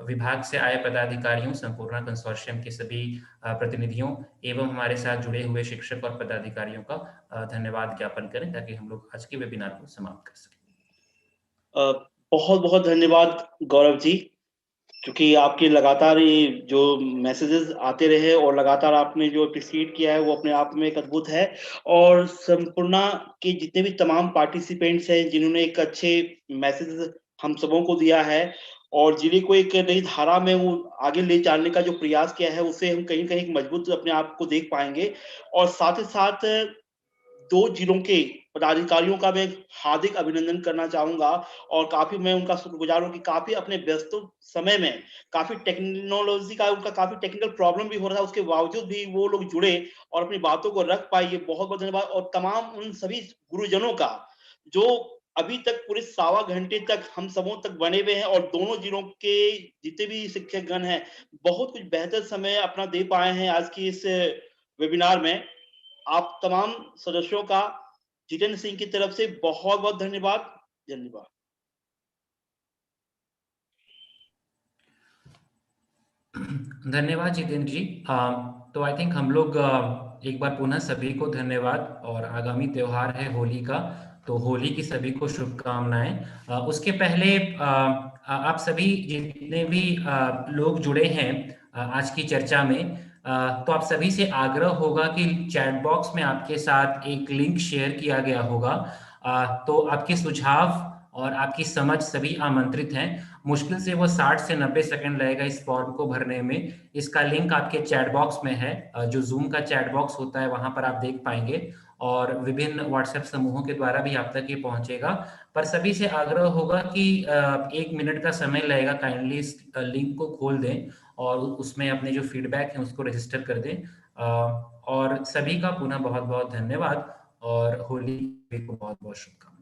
[SPEAKER 1] विभाग से आए पदाधिकारियों, संपूर्णा कंसोर्शियम के सभी प्रतिनिधियों एवं हमारे साथ जुड़े हुए शिक्षक और पदाधिकारियों का धन्यवाद ज्ञापन करें, ताकि हम लोग आज के वेबिनार को समाप्त कर सकें।
[SPEAKER 7] बहुत बहुत धन्यवाद गौरव जी, क्योंकि आपके लगातार ये जो मैसेजेस आते रहे और लगातार आपने जो अप्रिशिएट किया है वो अपने आप में एक अद्भुत है। और संपूर्णा के जितने भी तमाम पार्टिसिपेंट्स हैं जिन्होंने एक अच्छे मैसेज हम सबों को दिया है, और जिले को एक नई धारा में वो आगे ले जाने का जो प्रयास किया है, उससे हम कहीं कहीं मजबूत अपने आप को देख पाएंगे। और साथ ही साथ 2 जिलों के पदाधिकारियों का मैं हार्दिक अभिनंदन करना चाहूंगा, और काफी मैं उनका शुक्रगुजार हूं कि काफी अपने व्यस्त समय में, काफी टेक्नोलॉजी का उनका काफी टेक्निकल प्रॉब्लम भी हो रहा था, उसके बावजूद भी वो लोग जुड़े और अपनी बातों को रख पाए। ये बहुत बहुत धन्यवाद। और तमाम उन सभी गुरुजनों का जो अभी तक पूरे 1.25 घंटे तक हम सबों तक बने हुए हैं, और दोनों जिलों के जितने भी शिक्षकगण हैं बहुत कुछ बेहतर समय अपना दे पाए हैं आज की इस वेबिनार में। आप तमाम सदस्यों का जितेंद्र सिंह की तरफ से बहुत बहुत धन्यवाद। धन्यवाद।
[SPEAKER 1] धन्यवाद जितेंद्र जी। तो आई थिंक हम लोग एक बार पुनः सभी को धन्यवाद, और आगामी त्योहार है होली का, तो होली की सभी को शुभकामनाएं। उसके पहले आप सभी जितने भी लोग जुड़े हैं आज की चर्चा में, तो आप सभी से आग्रह होगा कि चैट बॉक्स में आपके साथ एक लिंक शेयर किया गया होगा, तो आपके सुझाव और आपकी समझ सभी आमंत्रित हैं। मुश्किल से वो 60 से 90 सेकंड लगेगा इस फॉर्म को भरने में। इसका लिंक आपके चैट बॉक्स में है, जो जूम का चैट बॉक्स होता है वहां पर आप देख पाएंगे, और विभिन्न व्हाट्सएप समूहों के द्वारा भी आप तक ये पहुंचेगा। पर सभी से आग्रह होगा कि 1 मिनट का समय लगेगा, काइंडली इस लिंक को खोल दें और उसमें अपने जो फीडबैक है उसको रजिस्टर कर दें। और सभी का पुनः बहुत बहुत धन्यवाद, और होली को बहुत बहुत शुभकामनाएं।